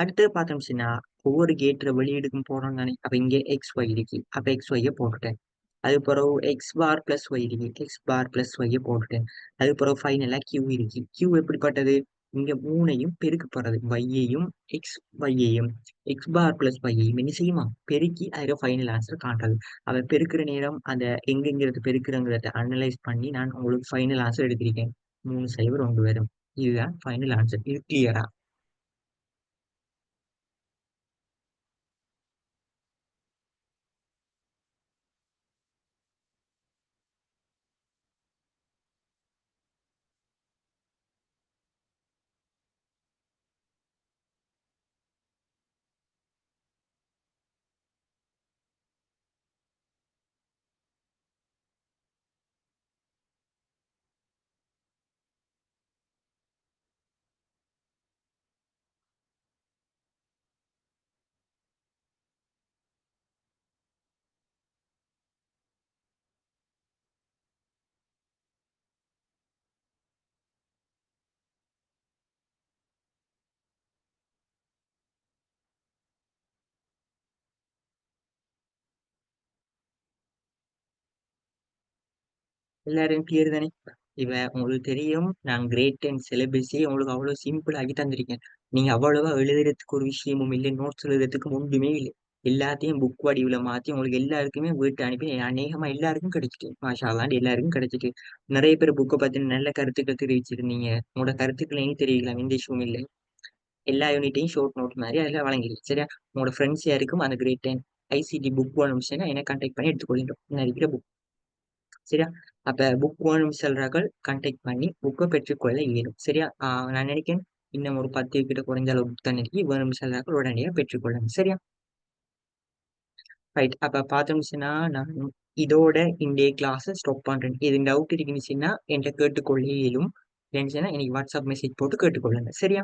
[SPEAKER 1] அடுத்து பார்த்தோம்னா ஒவ்வொரு கேட்ல வெளியீடுக்கும் போறோம் தானே. அப்ப இங்க எக்ஸ் ஒய் இருக்கு, அப்ப எக்ஸ் ஒய்ய போட்டுட்டேன். அது பிறகு எக்ஸ் பார் பிளஸ் ஒய் இருக்கு, எக்ஸ் பார் பிளஸ் ஒய்ய போட்டுட்டேன். அது பிறகு ஃபைனலா கியூ இருக்கு. கியூ எப்படிப்பட்டது, இங்க மூணையும் பெருக்கப்படுறது, ஒய்யையும் எக்ஸ் ஒய்யையும் எக்ஸ் பார் பிளஸ் ஒய்யையும் என்ன செய்யுமா பெருக்கி அதுல ஃபைனல் ஆன்சர் காட்டுறது. அவ பெருக்கிற நேரம் அந்த எங்கெங்கிறது பெருக்கிறங்கிறத அனலைஸ் பண்ணி நான் உங்களுக்கு ஃபைனல் ஆன்சர் எடுத்திருக்கேன். 3 0 1 வரும். இதுதான் ஃபைனல் ஆன்சர். இது கிளியரா? எல்லாரும் கிளியர் தானே? இவ உங்களுக்கு தெரியும், நான் கிரேட் 10 சிலபஸே உங்களுக்கு அவ்வளவு சிம்பிள் ஆக்கி தந்திருக்கேன். நீங்க அவ்வளவா எழுதுறதுக்கு ஒரு விஷயமும் இல்லை, நோட்ஸ் எழுதுறதுக்கு ஒன்றுமே இல்லை. எல்லாத்தையும் புக் வடிவுல மாத்தி உங்களுக்கு எல்லாருக்குமே வீட்டு அனுப்பி அநேகமா எல்லாருக்கும் கிடைச்சிட்டு மாஷா அல்லாண்டு எல்லாருக்கும் கிடைச்சிட்டு. நிறைய பேர் புக்கை பத்தி நல்ல கருத்துக்கள் தெரிவிச்சிருந்தீங்க. உங்களோட கருத்துக்களை ஏன் தெரிவிக்கலாம், எந்த இஷ்யூவும் இல்லை. எல்லா யூனிட்டையும் ஷோர்ட் நோட் மாதிரி அதில் வழங்கிடுச்சு சரியா. உங்களோட ஃப்ரெண்ட்ஸ் யாருக்கும் அந்த கிரேட் 10 ஐசிடி புக் வேணும்னா என்ன கான்டாக்ட் பண்ணி எடுத்துக்கொள்ளிட்டோம். இன்னும் இருக்கிற புக் சரியா. அப்ப புக் வேணும் செல்றார்கள் கான்டாக்ட் பண்ணி புக்கை பெற்றுக்கொள்ள இயலும் சரியா. நான் நினைக்கிறேன் இன்னும் ஒரு 10 கிட்ட குறைஞ்ச அளவு புக் தான் இருக்கு. வேணும் செல்றார்கள் உடனடியாக பெற்றுக்கொள்ளுங்க சரியா. ரைட், அப்ப பார்த்தோம்னா நான் இதோட இன்றைய கிளாஸ் ஸ்டாப் பண்றேன். இது டவுட் இருக்குச்சுன்னா என்கிட்ட கேட்டுக்கொள்ள இயலும். இல்லைன்னு எனக்கு வாட்ஸ்அப் மெசேஜ் போட்டு கேட்டுக்கொள்ளுங்க சரியா.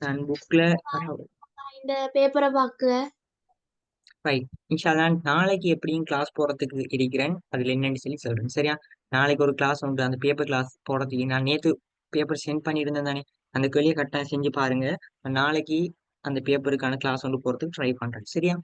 [SPEAKER 1] நான் புக்ல
[SPEAKER 2] இந்த பேப்பரை பாக்குற.
[SPEAKER 1] ரைட், இன்ஷால்லா நாளைக்கு எப்படியும் கிளாஸ் போறதுக்கு இருக்கிறேன். அதுல என்னன்னு சொல்லி சொல்றேன் சரியா. நாளைக்கு ஒரு கிளாஸ் உண்டு, அந்த பேப்பர் கிளாஸ் போறதுக்கு நான் நேத்து பேப்பர் சென்ட் பண்ணியிருந்தேன் தானே. அந்த கேள்வியை கரெக்டாக செஞ்சு பாருங்க. நாளைக்கு அந்த பேப்பருக்கான கிளாஸ் ஒன்று போறதுக்கு ட்ரை பண்றேன் சரியா.